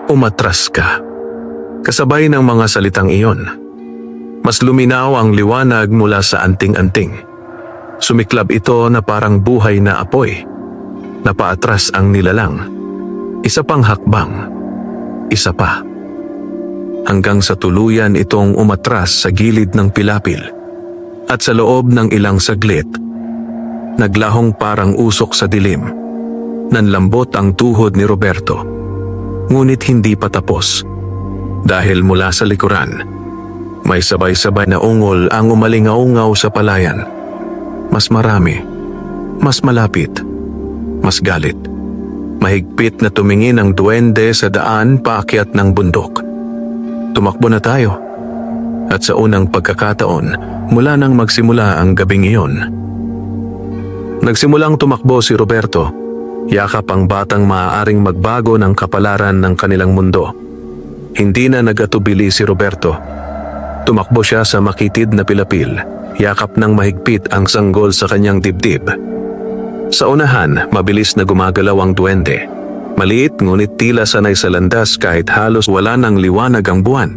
Umatras ka. Kasabay ng mga salitang iyon, mas luminaw ang liwanag mula sa anting-anting. Sumiklab ito na parang buhay na apoy. Napaatras ang nilalang. Isa pang hakbang. Isa pa. Hanggang sa tuluyan itong umatras sa gilid ng pilapil. At sa loob ng ilang saglit, naglahong parang usok sa dilim. Nanlambot ang tuhod ni Roberto. Ngunit hindi pa tapos. Dahil mula sa likuran, may sabay-sabay na ungol ang umalingaungaw sa palayan. Mas marami, mas malapit, mas galit. Mahigpit na tumingin ang duwende sa daan paakyat ng bundok. Tumakbo na tayo. At sa unang pagkakataon, mula nang magsimula ang gabing iyon. Nagsimulang tumakbo si Roberto. Yakap ang batang maaaring magbago ng kapalaran ng kanilang mundo. Hindi na nagatubili si Roberto. Tumakbo siya sa makitid na pilapil. Yakap ng mahigpit ang sanggol sa kanyang dibdib. Sa unahan, mabilis na gumagalaw ang duwende. Maliit ngunit tila sanay sa landas kahit halos wala ng liwanag ang buwan.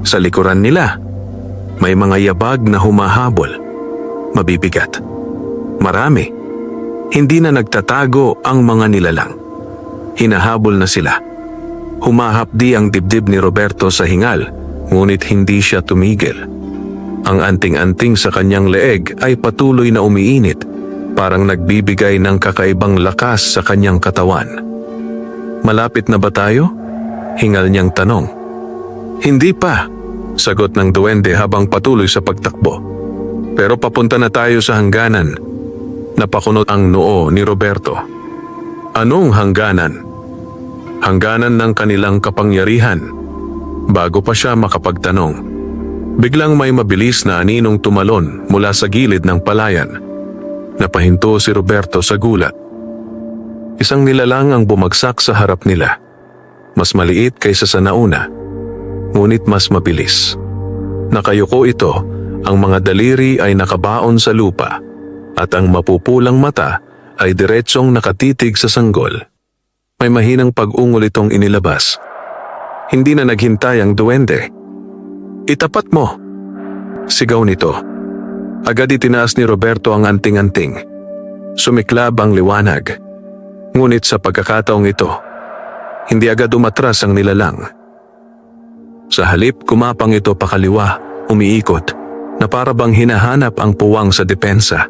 Sa likuran nila, may mga yabag na humahabol. Mabibigat. Marami. Hindi na nagtatago ang mga nilalang. Hinahabol na sila. Humahapdi ang dibdib ni Roberto sa hingal, ngunit hindi siya tumigil. Ang anting-anting sa kanyang leeg ay patuloy na umiinit, parang nagbibigay ng kakaibang lakas sa kanyang katawan. Malapit na ba tayo? Hingal niyang tanong. Hindi pa, sagot ng duwende habang patuloy sa pagtakbo. Pero papunta na tayo sa hangganan. Napakunot ang noo ni Roberto. Anong hangganan? Hangganan ng kanilang kapangyarihan. Bago pa siya makapagtanong, biglang may mabilis na aninong tumalon mula sa gilid ng palayan. Napahinto si Roberto sa gulat. Isang nilalang ang bumagsak sa harap nila. Mas maliit kaysa sa nauna, ngunit mas mabilis. Nakayuko ito, ang mga daliri ay nakabaon sa lupa, at ang mapupulang mata ay diretsong nakatitig sa sanggol. May mahinang pag-ungol itong inilabas. Hindi na naghintay ang duwende. Itapat mo! Sigaw nito. Agad itinaas ni Roberto ang anting-anting. Sumiklab ang liwanag. Ngunit sa pagkakataong ito, hindi agad umatras ang nilalang. Sa halip, kumapang ito pakaliwa, umiikot, na para bang hinahanap ang puwang sa depensa.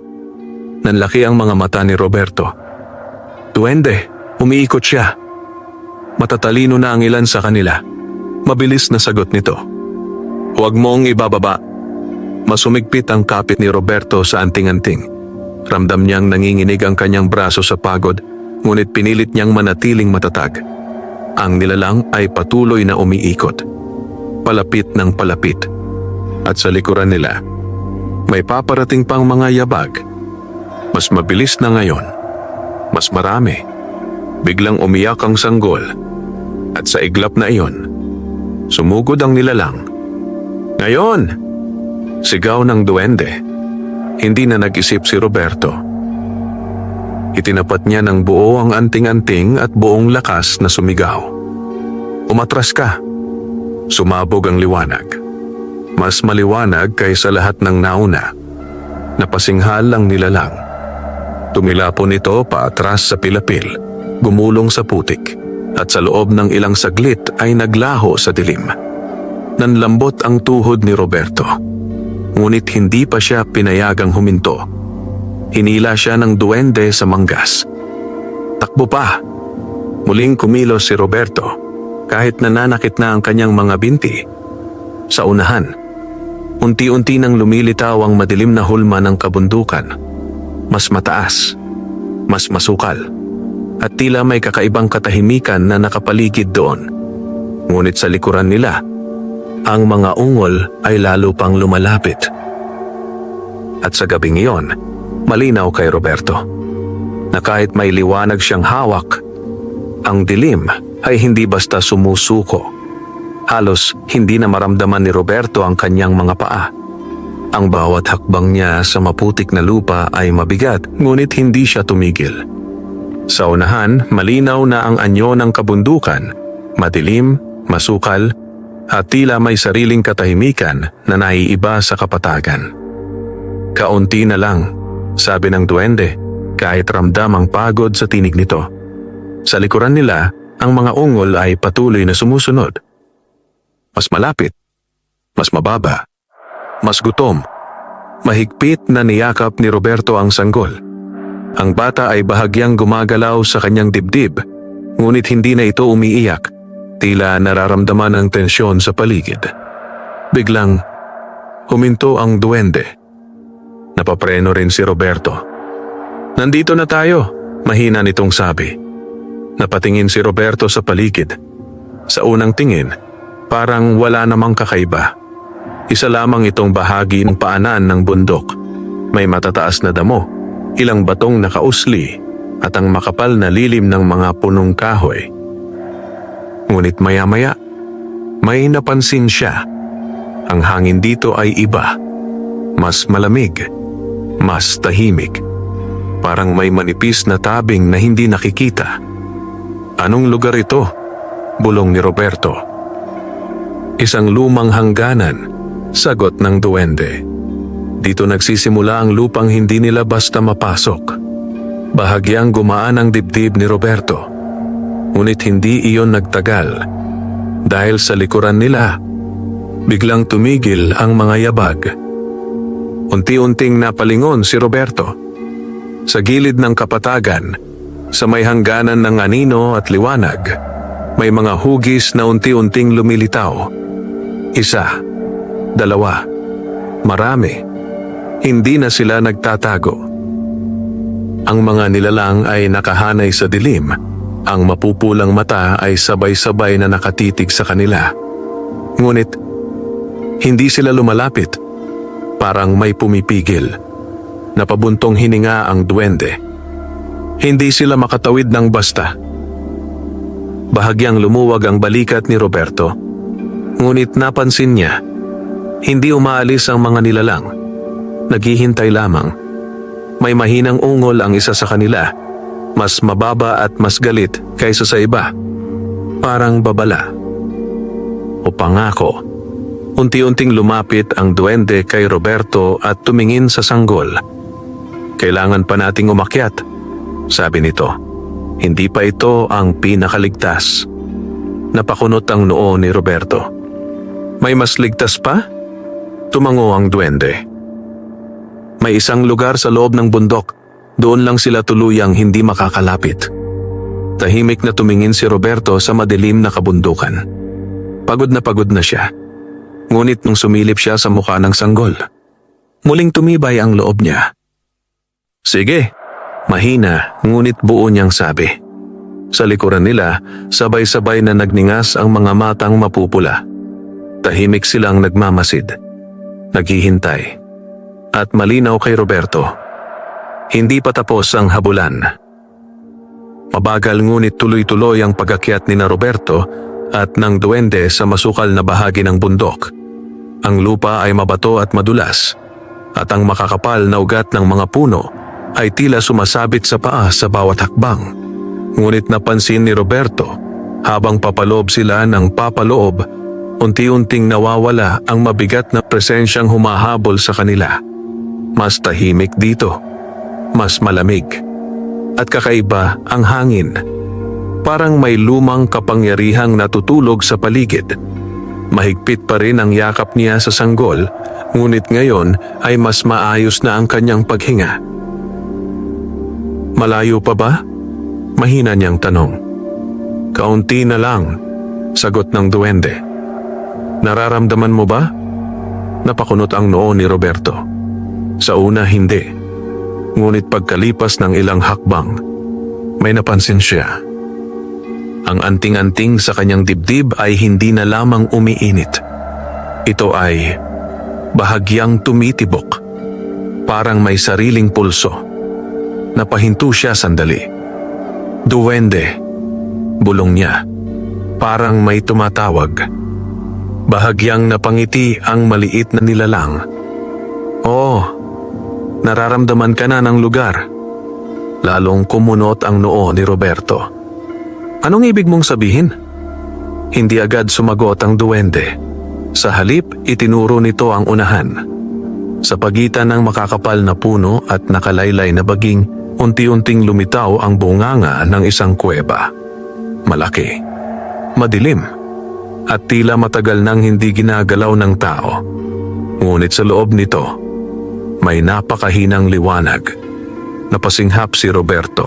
Nanlaki ang mga mata ni Roberto. Duwende, umiikot siya. Matatalino na ang ilan sa kanila. Mabilis na sagot nito. Huwag mong ibababa. Masumigpit ang kapit ni Roberto sa anting-anting. Ramdam niyang nanginginig ang kanyang braso sa pagod, ngunit pinilit niyang manatiling matatag. Ang nilalang ay patuloy na umiikot. Palapit ng palapit. At sa likuran nila, may paparating pang mga yabag. Mas mabilis na ngayon. Mas marami. Biglang umiyak ang sanggol. At sa iglap na iyon, sumugod ang nilalang. Ngayon! Sigaw ng duwende. Hindi na nag-isip si Roberto. Itinapat niya ng buo ang anting-anting at buong lakas na sumigaw. "Umatras ka!" Sumabog ang liwanag. Mas maliwanag kaysa lahat ng nauna. Napasinghal ang nilalang. Tumilapon ito paatras sa pilapil, gumulong sa putik, at sa loob ng ilang saglit ay naglaho sa dilim. Nanlambot ang tuhod ni Roberto, ngunit hindi pa siya pinayagang huminto. Hinila siya ng duwende sa manggas. "Takbo pa!" Muling kumilos si Roberto, kahit nananakit na ang kanyang mga binti. Sa unahan, unti-unti nang lumilitaw ang madilim na hulma ng kabundukan. Mas mataas, mas masukal, at tila may kakaibang katahimikan na nakapaligid doon. Ngunit sa likuran nila, ang mga ungol ay lalo pang lumalapit. At sa gabing iyon, malinaw kay Roberto na kahit may liwanag siyang hawak, ang dilim ay hindi basta sumusuko. Halos hindi na maramdaman ni Roberto ang kanyang mga paa. Ang bawat hakbang niya sa maputik na lupa ay mabigat, ngunit hindi siya tumigil. Sa unahan, malinaw na ang anyo ng kabundukan, madilim, masukal, at tila may sariling katahimikan na naiiba sa kapatagan. "Kaunti na lang," sabi ng duwende, kahit ramdam ang pagod sa tinig nito. Sa likuran nila, ang mga ungol ay patuloy na sumusunod. Mas malapit, mas mababa, mas gutom. Mahigpit na niyakap ni Roberto ang sanggol. Ang bata ay bahagyang gumagalaw sa kanyang dibdib, ngunit hindi na ito umiiyak, tila nararamdaman ang tensyon sa paligid. Biglang, huminto ang duwende. Napapreno rin si Roberto. "Nandito na tayo," mahina nitong sabi. Napatingin si Roberto sa paligid. Sa unang tingin, parang wala namang kakaiba. Isa lamang itong bahagi ng paanan ng bundok. May matataas na damo, ilang batong nakausli, at ang makapal na lilim ng mga punong kahoy. Ngunit maya-maya, may napansin siya. Ang hangin dito ay iba. Mas malamig, mas tahimik. Parang may manipis na tabing na hindi nakikita. "Anong lugar ito?" bulong ni Roberto. "Isang lumang hangganan," sagot ng duwende. "Dito nagsisimula ang lupang hindi nila basta mapasok." Bahagyang gumaan ang dibdib ni Roberto. Ngunit hindi iyon nagtagal. Dahil sa likuran nila, biglang tumigil ang mga yabag. Unti-unting napalingon si Roberto. Sa gilid ng kapatagan, sa may hangganan ng anino at liwanag, may mga hugis na unti-unting lumilitaw. Isa, dalawa, marami. Hindi na sila nagtatago. Ang mga nilalang ay nakahanay sa dilim. Ang mapupulang mata ay sabay-sabay na nakatitig sa kanila. Ngunit, hindi sila lumalapit. Parang may pumipigil. Napabuntong hininga ang duwende. Hindi sila makatawid ng basta. Bahagyang lumuwag ang balikat ni Roberto. Ngunit napansin niya, hindi umaalis ang mga nilalang. Naghihintay lamang. May mahinang ungol ang isa sa kanila. Mas mababa at mas galit kaysa sa iba. Parang babala o pangako. Unti-unting lumapit ang duwende kay Roberto at tumingin sa sanggol. "Kailangan pa nating umakyat," sabi nito. "Hindi pa ito ang pinakaligtas." Napakunot ang noo ni Roberto. "May mas ligtas pa?" Tumango ang duwende. "May isang lugar sa loob ng bundok. Doon lang sila tuluyang hindi makakalapit." Tahimik na tumingin si Roberto sa madilim na kabundukan. Pagod na siya. Ngunit nung sumilip siya sa mukha ng sanggol, muling tumibay ang loob niya. "Sige," mahina ngunit buo niyang sabi. Sa likuran nila, sabay-sabay na nagningas ang mga matang mapupula. Tahimik silang nagmamasid, naghihintay. At malinaw kay Roberto, hindi pa tapos ang habulan. Mabagal ngunit tuloy-tuloy ang pag-akyat ni na Roberto at ng duwende sa masukal na bahagi ng bundok. Ang lupa ay mabato at madulas, at ang makakapal na ugat ng mga puno ay tila sumasabit sa paa sa bawat hakbang. Ngunit napansin ni Roberto, habang papaloob sila ng papaloob, unti-unting nawawala ang mabigat na presensyang humahabol sa kanila. Mas tahimik dito, mas malamig, at kakaiba ang hangin. Parang may lumang kapangyarihang natutulog sa paligid. Mahigpit pa rin ang yakap niya sa sanggol, ngunit ngayon ay mas maayos na ang kanyang paghinga. Malayo pa ba? Mahina niyang tanong. Kaunti na lang, sagot ng duwende. Nararamdaman mo ba? Napakunot ang noo ni Roberto. Sa una hindi. Ngunit pagkalipas ng ilang hakbang, may napansin siya. Ang anting-anting sa kanyang dibdib ay hindi na lamang umiinit. Ito ay bahagyang tumitibok. Parang may sariling pulso. Napahinto siya sandali. Duwende, bulong niya. Parang may tumatawag. Bahagyang napangiti ang maliit na nilalang. Oh, nararamdaman ka na ng lugar. Lalong kumunot ang noo ni Roberto. Anong ibig mong sabihin? Hindi agad sumagot ang duwende. Sa halip, itinuro nito ang unahan. Sa pagitan ng makakapal na puno at nakalaylay na baging, unti-unting lumitaw ang bunganga ng isang kuweba. Malaki, madilim, at tila matagal nang hindi ginagalaw ng tao. Ngunit sa loob nito, may napakahinang liwanag. Napasinghap si Roberto.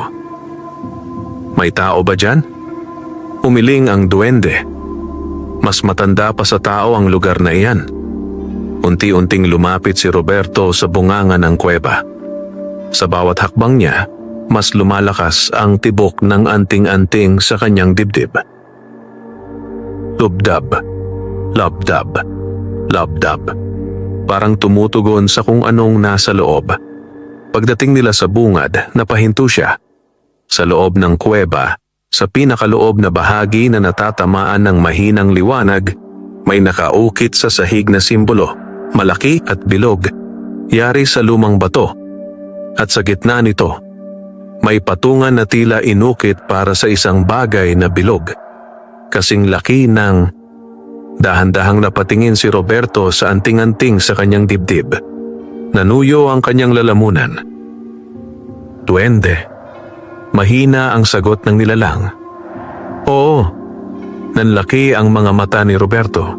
May tao ba dyan? Umiling ang duwende. Mas matanda pa sa tao ang lugar na iyan. Unti-unting lumapit si Roberto sa bunganga ng kuweba. Sa bawat hakbang niya, mas lumalakas ang tibok ng anting-anting sa kanyang dibdib. Lubdab, labdab, labdab. Parang tumutugon sa kung anong nasa loob. Pagdating nila sa bungad, napahinto siya. Sa loob ng kuweba, sa pinakaloob na bahagi na natatamaan ng mahinang liwanag, may nakaukit sa sahig na simbolo, malaki at bilog, yari sa lumang bato. At sa gitna nito, may patungan na tila inukit para sa isang bagay na bilog. Kasing laki ng... Dahan-dahang napatingin si Roberto sa anting-anting sa kanyang dibdib. Nanuyo ang kanyang lalamunan. Duwende. Mahina ang sagot ng nilalang. Oo, nanlaki ang mga mata ni Roberto.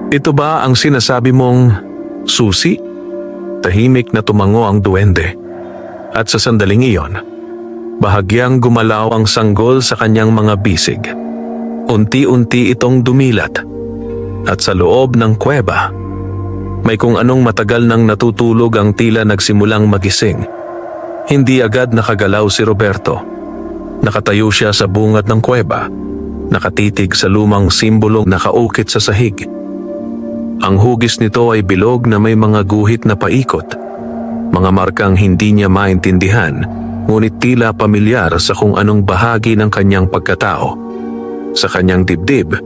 Ito ba ang sinasabi mong susi? Tahimik na tumango ang duwende. At sa sandaling iyon, bahagyang gumalaw ang sanggol sa kanyang mga bisig. Unti-unti itong dumilat. At sa loob ng kuweba, may kung anong matagal nang natutulog ang tila nagsimulang magising. Hindi agad nakagalaw si Roberto. Nakatayo siya sa bungad ng kuweba, nakatitig sa lumang simbolong nakaukit sa sahig. Ang hugis nito ay bilog na may mga guhit na paikot. Mga markang hindi niya maintindihan, ngunit tila pamilyar sa kung anong bahagi ng kanyang pagkatao. Sa kanyang dibdib,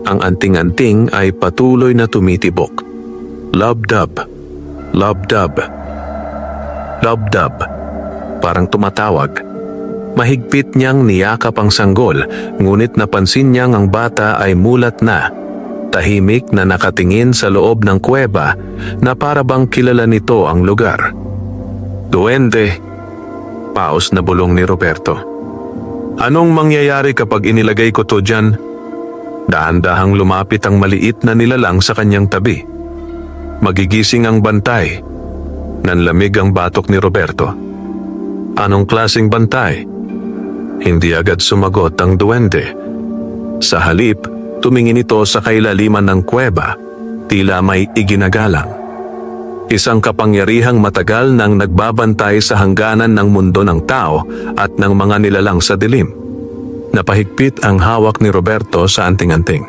ang anting-anting ay patuloy na tumitibok. Labdab, labdab, labdab. Parang tumatawag. Mahigpit niyang niyakap ang sanggol, ngunit napansin niyang ang bata ay mulat na. Tahimik na nakatingin sa loob ng kuweba na para bang kilala nito ang lugar. Duwende, paus na bulong ni Roberto. Anong mangyayari kapag inilagay ko to dyan? Dahan-dahang lumapit ang maliit na nilalang sa kanyang tabi. Magigising ang bantay. Nanlamig ang batok ni Roberto. Anong klaseng bantay? Hindi agad sumagot ang duwende. Sa halip, tumingin ito sa kailaliman ng kuweba, tila may iginagalang. Isang kapangyarihang matagal nang nagbabantay sa hangganan ng mundo ng tao at ng mga nilalang sa dilim. Napahigpit ang hawak ni Roberto sa anting-anting.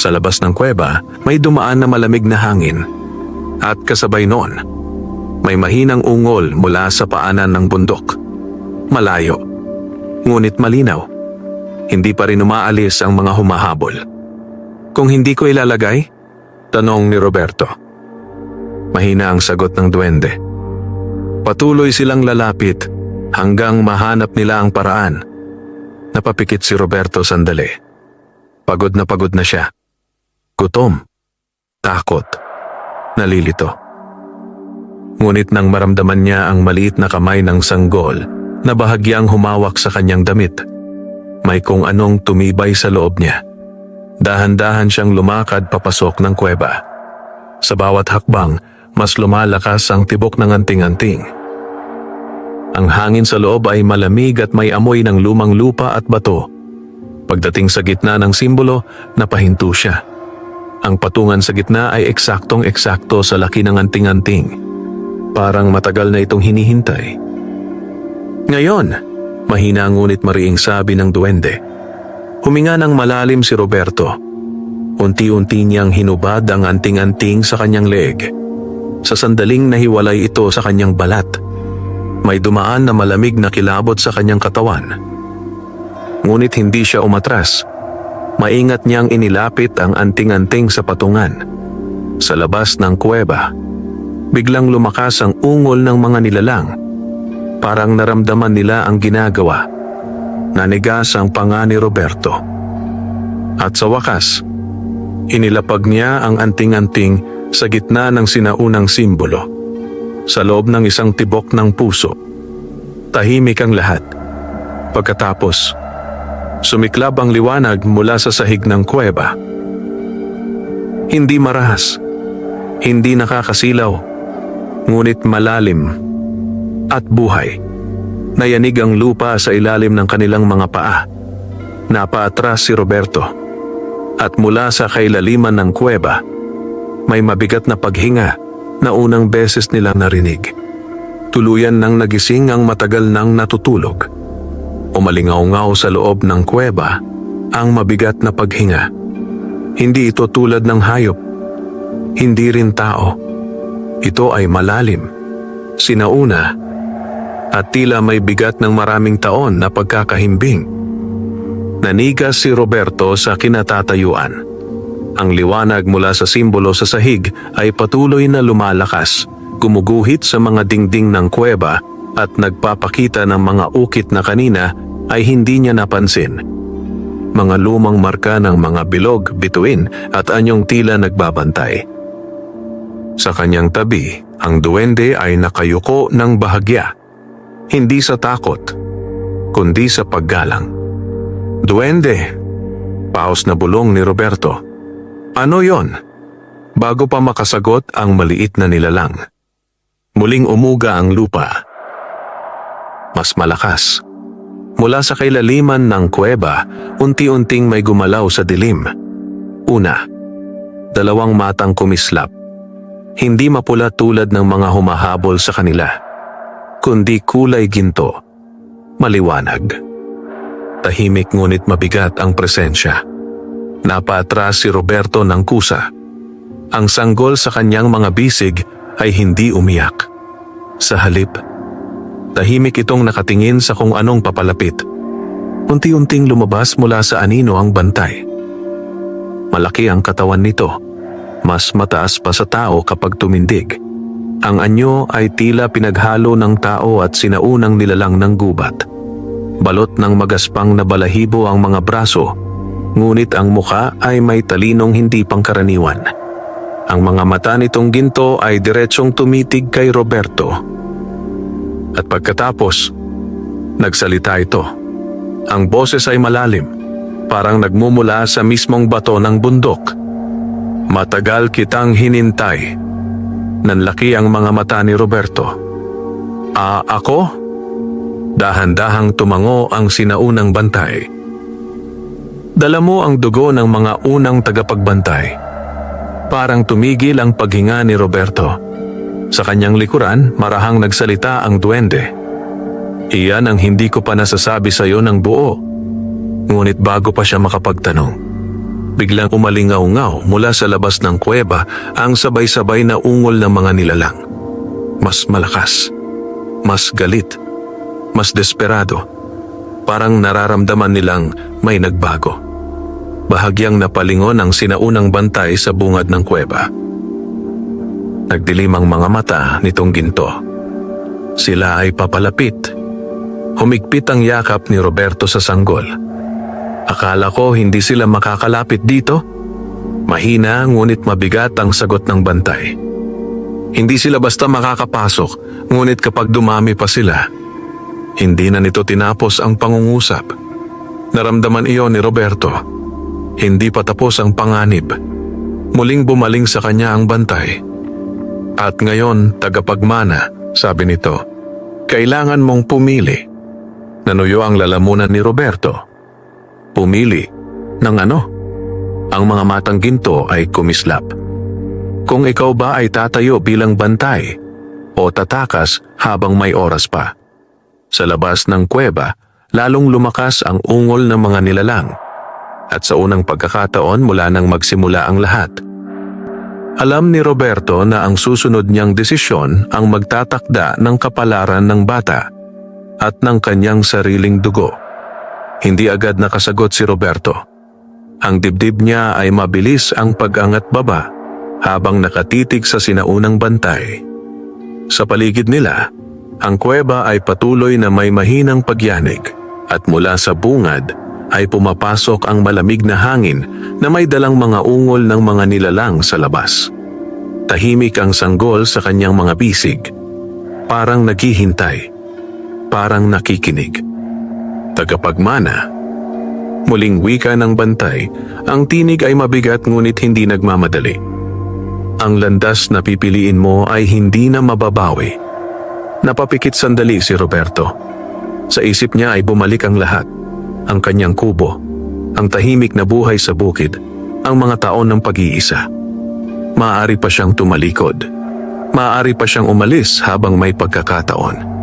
Sa labas ng kuweba, may dumaan na malamig na hangin. At kasabay noon, may mahinang ungol mula sa paanan ng bundok. Malayo, ngunit malinaw. Hindi pa rin umaalis ang mga humahabol. Kung hindi ko ilalagay? Tanong ni Roberto. Mahina ang sagot ng duwende. Patuloy silang lalapit hanggang mahanap nila ang paraan. Napapikit si Roberto sandali. Pagod na siya. Gutom, takot, nalilito. Ngunit nang maramdaman niya ang maliit na kamay ng sanggol na bahagyang humawak sa kanyang damit, may kung anong tumibay sa loob niya. Dahan-dahan siyang lumakad papasok ng kuweba. Sa bawat hakbang, mas lumalakas ang tibok ng anting-anting. Ang hangin sa loob ay malamig at may amoy ng lumang lupa at bato. Pagdating sa gitna ng simbolo, napahinto siya. Ang patungan sa gitna ay eksaktong-eksakto sa laki ng anting-anting. Parang matagal na itong hinihintay. Ngayon, mahina ngunit mariing sabi ng duwende. Huminga ng malalim si Roberto. Unti-unti niyang hinubad ang anting-anting sa kanyang leeg. Sa sandaling nahiwalay ito sa kanyang balat. May dumaan na malamig na kilabot sa kanyang katawan. Ngunit hindi siya umatras. Maingat niyang inilapit ang anting-anting sa patungan. Sa labas ng kuweba, biglang lumakas ang ungol ng mga nilalang. Parang naramdaman nila ang ginagawa. Nanigas ang panga ni Roberto. At sa wakas, inilapag niya ang anting-anting sa gitna ng sinaunang simbolo. Sa loob ng isang tibok ng puso. Tahimik ang lahat. Pagkatapos, sumiklab ang liwanag mula sa sahig ng kuweba. Hindi marahas, hindi nakakasilaw, ngunit malalim at buhay. Nayanig ang lupa sa ilalim ng kanilang mga paa. Napaatras si Roberto. At mula sa kailaliman ng kuweba, may mabigat na paghinga na unang beses nilang narinig. Tuluyan nang nagising ang matagal nang natutulog. Umalingaw-ngaw sa loob ng kuweba ang mabigat na paghinga. Hindi ito tulad ng hayop. Hindi rin tao. Ito ay malalim, sinauna, at tila may bigat ng maraming taon na pagkakahimbing. Nanigas si Roberto sa kinatatayuan. Ang liwanag mula sa simbolo sa sahig ay patuloy na lumalakas, gumuguhit sa mga dingding ng kuweba at nagpapakita ng mga ukit na kanina ay hindi niya napansin. Mga lumang marka ng mga bilog, bituin at anyong tila nagbabantay. Sa kanyang tabi, ang duwende ay nakayuko ng bahagya. Hindi sa takot, kundi sa paggalang. Duwende! Paos na bulong ni Roberto. Ano yon? Bago pa makasagot ang maliit na nilalang. Muling umuga ang lupa. Mas malakas. Mula sa kailaliman ng kuweba, unti-unting may gumalaw sa dilim. Una, dalawang matang kumislap. Hindi mapula tulad ng mga humahabol sa kanila, kundi kulay ginto, maliwanag. Tahimik ngunit mabigat ang presensya. Napaatras si Roberto ng kusa. Ang sanggol sa kanyang mga bisig ay hindi umiyak. Sa halip, tahimik itong nakatingin sa kung anong papalapit. Unti-unting lumabas mula sa anino ang bantay. Malaki ang katawan nito. Mas mataas pa sa tao kapag tumindig. Ang anyo ay tila pinaghalo ng tao at sinaunang nilalang ng gubat. Balot ng magaspang na balahibo ang mga braso, ngunit ang muka ay may talinong hindi pangkaraniwan. Ang mga mata nitong ginto ay diretsong tumitig kay Roberto. At pagkatapos, nagsalita ito. Ang boses ay malalim, parang nagmumula sa mismong bato ng bundok. Matagal kitang hinintay. Nanlaki ang mga mata ni Roberto. Ako? Dahan-dahang tumango ang sinaunang bantay. Dala mo ang dugo ng mga unang tagapagbantay. Parang tumigil ang paghinga ni Roberto. Sa kanyang likuran, marahang nagsalita ang duwende. Iyan ang hindi ko pa nasasabi sa iyo ng buo. Ngunit bago pa siya makapagtanong, biglang umalingaw-ngaw mula sa labas ng kuweba ang sabay-sabay na ungol ng mga nilalang. Mas malakas, mas galit, mas desperado. Parang nararamdaman nilang may nagbago. Bahagyang napalingon ang sinaunang bantay sa bungad ng kuweba. Nagdilim ang mga mata nitong ginto. Sila ay papalapit. Humigpit ang yakap ni Roberto sa sanggol. Akala ko hindi sila makakalapit dito. Mahina ngunit mabigat ang sagot ng bantay. Hindi sila basta makakapasok, ngunit kapag dumami pa sila, hindi na nito tinapos ang pangungusap. Naramdaman iyon ni Roberto. Hindi pa tapos ang panganib. Muling bumaling sa kanya ang bantay. At ngayon, tagapagmana, sabi nito, kailangan mong pumili. Nanuyo ang lalamunan ni Roberto. Pumili ng ano? Ang mga matang ginto ay kumislap. Kung ikaw ba ay tatayo bilang bantay o tatakas habang may oras pa. Sa labas ng kuweba, lalong lumakas ang ungol ng mga nilalang. At sa unang pagkakataon mula nang magsimula ang lahat. Alam ni Roberto na ang susunod niyang desisyon ang magtatakda ng kapalaran ng bata at ng kanyang sariling dugo. Hindi agad nakasagot si Roberto. Ang dibdib niya ay mabilis ang pag-angat baba habang nakatitig sa sinaunang bantay. Sa paligid nila, ang kuweba ay patuloy na may mahinang pagyanig at mula sa bungad ay pumapasok ang malamig na hangin na may dalang mga ungol ng mga nilalang sa labas. Tahimik ang sanggol sa kanyang mga bisig. Parang naghihintay. Parang nakikinig. Tagapagmana. Muling wika ng bantay, ang tinig ay mabigat ngunit hindi nagmamadali. Ang landas na pipiliin mo ay hindi na mababawi. Napapikit sandali si Roberto. Sa isip niya ay bumalik ang lahat. Ang kanyang kubo, ang tahimik na buhay sa bukid, ang mga taon ng pag-iisa. Maaari pa siyang tumalikod. Maaari pa siyang umalis habang may pagkakataon.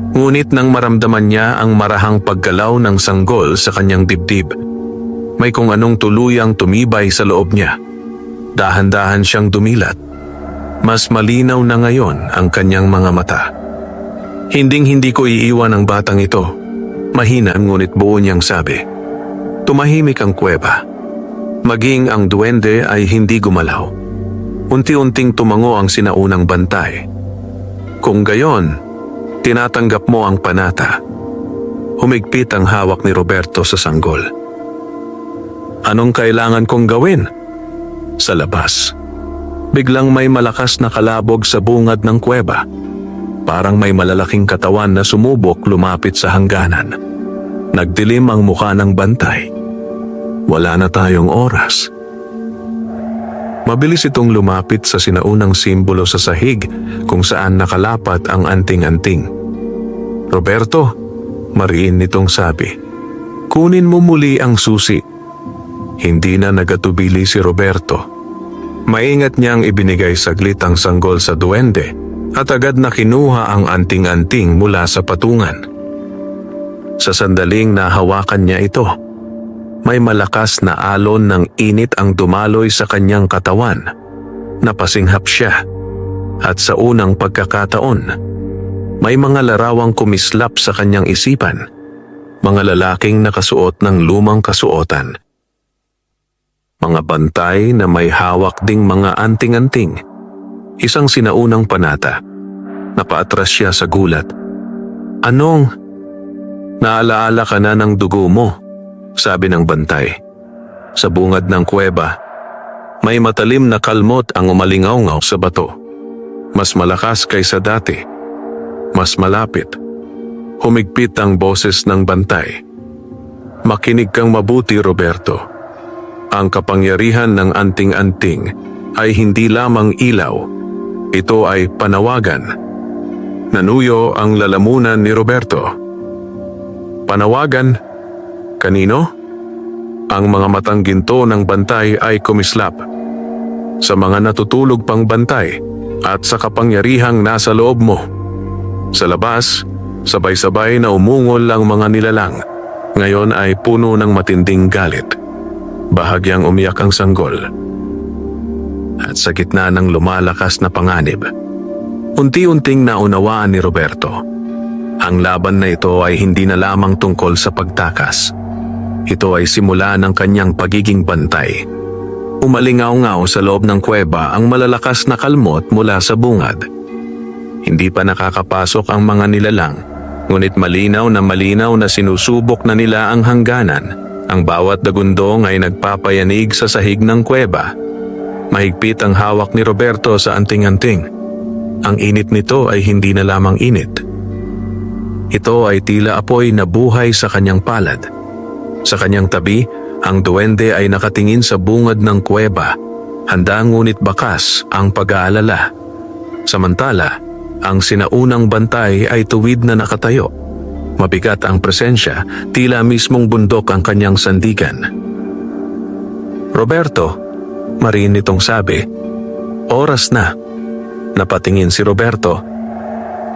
Ngunit nang maramdaman niya ang marahang paggalaw ng sanggol sa kanyang dibdib, may kung anong tuluyang tumibay sa loob niya. Dahan-dahan siyang dumilat. Mas malinaw na ngayon ang kanyang mga mata. Hinding-hindi ko iiwan ang batang ito. Mahina ngunit buo niyang sabi. Tumahimik ang kuweba. Maging ang duwende ay hindi gumalaw. Unti-unting tumango ang sinaunang bantay. Kung gayon, tinatanggap mo ang panata. Humigpit ang hawak ni Roberto sa sanggol. Anong kailangan kong gawin? Sa labas. Biglang may malakas na kalabog sa bungad ng kuweba. Parang may malalaking katawan na sumubok lumapit sa hangganan. Nagdilim ang mukha ng bantay. Wala na tayong oras. Mabilis itong lumapit sa sinaunang simbolo sa sahig kung saan nakalapat ang anting-anting. Roberto, mariin nitong sabi, kunin mo muli ang susi. Hindi na nagatubili si Roberto. Maingat niyang ibinigay saglit ang sanggol sa duwende at agad na kinuha ang anting-anting mula sa patungan. Sa sandaling nahawakan niya ito, may malakas na alon ng init ang dumaloy sa kanyang katawan. Napasinghap siya at sa unang pagkakataon, may mga larawang kumislap sa kanyang isipan, mga lalaking nakasuot ng lumang kasuotan. Mga bantay na may hawak ding mga anting-anting. Isang sinaunang panata. Napaatras siya sa gulat. Anong? Naalaala ka na ng dugo mo, sabi ng bantay. Sa bungad ng kuweba, may matalim na kalmot ang umalingaw-ngaw sa bato. Mas malakas kaysa dati. Mas malapit. Humigpit ang boses ng bantay. Makinig kang mabuti, Roberto. Ang kapangyarihan ng anting-anting ay hindi lamang ilaw. Ito ay panawagan. Nanuyo ang lalamunan ni Roberto. Panawagan? Kanino? Ang mga matang ginto ng bantay ay kumislap. Sa mga natutulog pang bantay at sa kapangyarihang nasa loob mo. Sa labas, sabay-sabay na umungol ang mga nilalang. Ngayon ay puno ng matinding galit. Bahagyang umiyak ang sanggol. At sa gitna ng lumalakas na panganib, unti-unting naunawaan ni Roberto. Ang laban na ito ay hindi na lamang tungkol sa pagtakas. Ito ay simula ng kanyang pagiging bantay. Umalingaw-ngaw sa loob ng kuweba ang malalakas na kalmot mula sa bungad. Hindi pa nakakapasok ang mga nilalang, ngunit malinaw na sinusubok na nila ang hangganan. Ang bawat dagundong ay nagpapayanig sa sahig ng kuweba. Mahigpit ang hawak ni Roberto sa anting-anting. Ang init nito ay hindi na lamang init. Ito ay tila apoy na buhay sa kanyang palad. Sa kanyang tabi, ang duwende ay nakatingin sa bungad ng kuweba, handa ngunit bakas ang pag-aalala. Samantala, ang sinaunang bantay ay tuwid na nakatayo. Mabigat ang presensya, tila mismong bundok ang kanyang sandigan. Roberto, mariin nitong sabi, oras na. Napatingin si Roberto.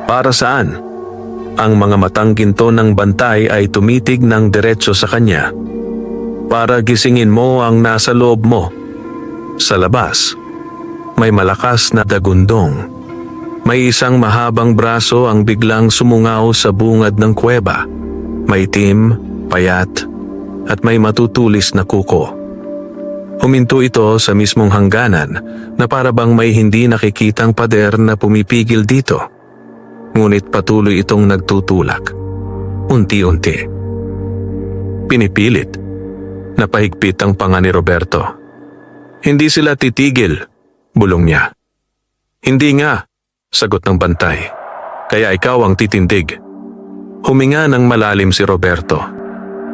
Para saan? Ang mga matang ginto ng bantay ay tumitig ng diretso sa kanya. Para gisingin mo ang nasa loob mo. Sa labas, may malakas na dagundong. May isang mahabang braso ang biglang sumungaw sa bungad ng kuweba. Maitim, payat, at may matutulis na kuko. Huminto ito sa mismong hangganan na para bang may hindi nakikitang pader na pumipigil dito. Ngunit patuloy itong nagtutulak. Unti-unti. Pinipilit. Napahigpit ang panga ni Roberto. Hindi sila titigil, bulong niya. Hindi nga, sagot ng bantay. Kaya ikaw ang titindig. Huminga ng malalim si Roberto.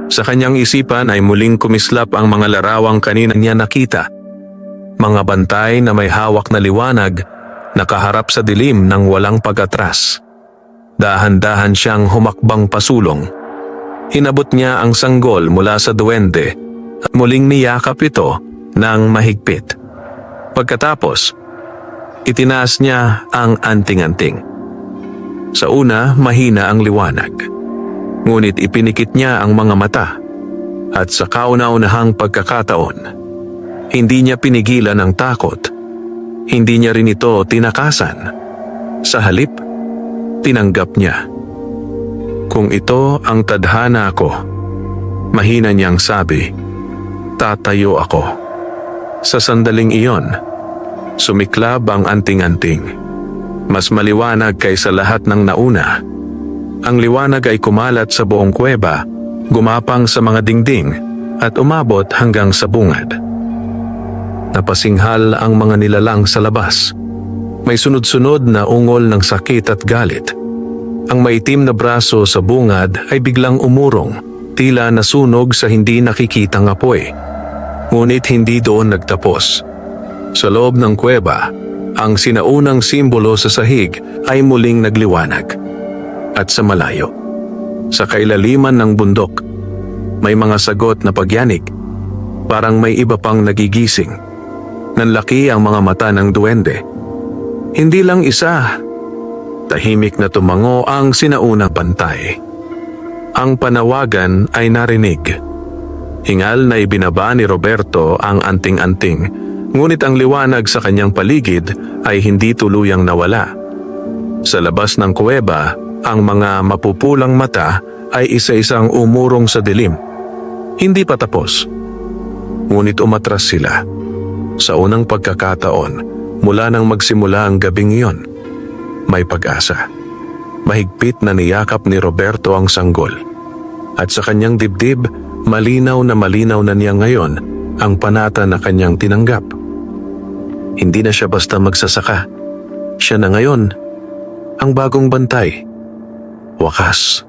Sa kanyang isipan ay muling kumislap ang mga larawang kanina niya nakita. Mga bantay na may hawak na liwanag, nakaharap sa dilim ng walang pag-atras. Dahan-dahan siyang humakbang pasulong. Inabot niya ang sanggol mula sa duwende at muling niyakap ito ng mahigpit. Pagkatapos, itinaas niya ang anting-anting. Sa una, mahina ang liwanag. Ngunit ipinikit niya ang mga mata. At sa kauna-unahang pagkakataon, hindi niya pinigilan ang takot. Hindi niya rin ito tinakasan. Sa halip, tinanggap niya. Kung ito ang tadhana ko, mahina niyang sabi, tatayo ako. Sa sandaling iyon, sumiklab ang anting-anting. Mas maliwanag kaysa lahat ng nauna. Ang liwanag ay kumalat sa buong kuweba, gumapang sa mga dingding at umabot hanggang sa bungad. Napasinghal ang mga nilalang sa labas. May sunod-sunod na ungol ng sakit at galit. Ang maitim na braso sa bungad ay biglang umurong, tila nasunog sa hindi nakikitang apoy. Ngunit hindi doon nagtapos. Sa loob ng kuweba, ang sinaunang simbolo sa sahig ay muling nagliwanag. At sa malayo, sa kailaliman ng bundok, may mga sagot na pagyanig. Parang may iba pang nagigising. Nanlaki ang mga mata ng duwende. Hindi lang isa. Tahimik na tumango ang sinaunang bantay. Ang panawagan ay narinig. Hingal na ibinaba ni Roberto ang anting-anting, ngunit ang liwanag sa kanyang paligid ay hindi tuluyang nawala. Sa labas ng kuweba, ang mga mapupulang mata ay isa-isang umurong sa dilim. Hindi pa tapos. Ngunit umatras sila. Sa unang pagkakataon, mula nang magsimula ang gabing iyon, may pag-asa. Mahigpit na niyakap ni Roberto ang sanggol. At sa kanyang dibdib, malinaw na niya ngayon ang panata na kanyang tinanggap. Hindi na siya basta magsasaka. Siya na ngayon ang bagong bantay. Wakas.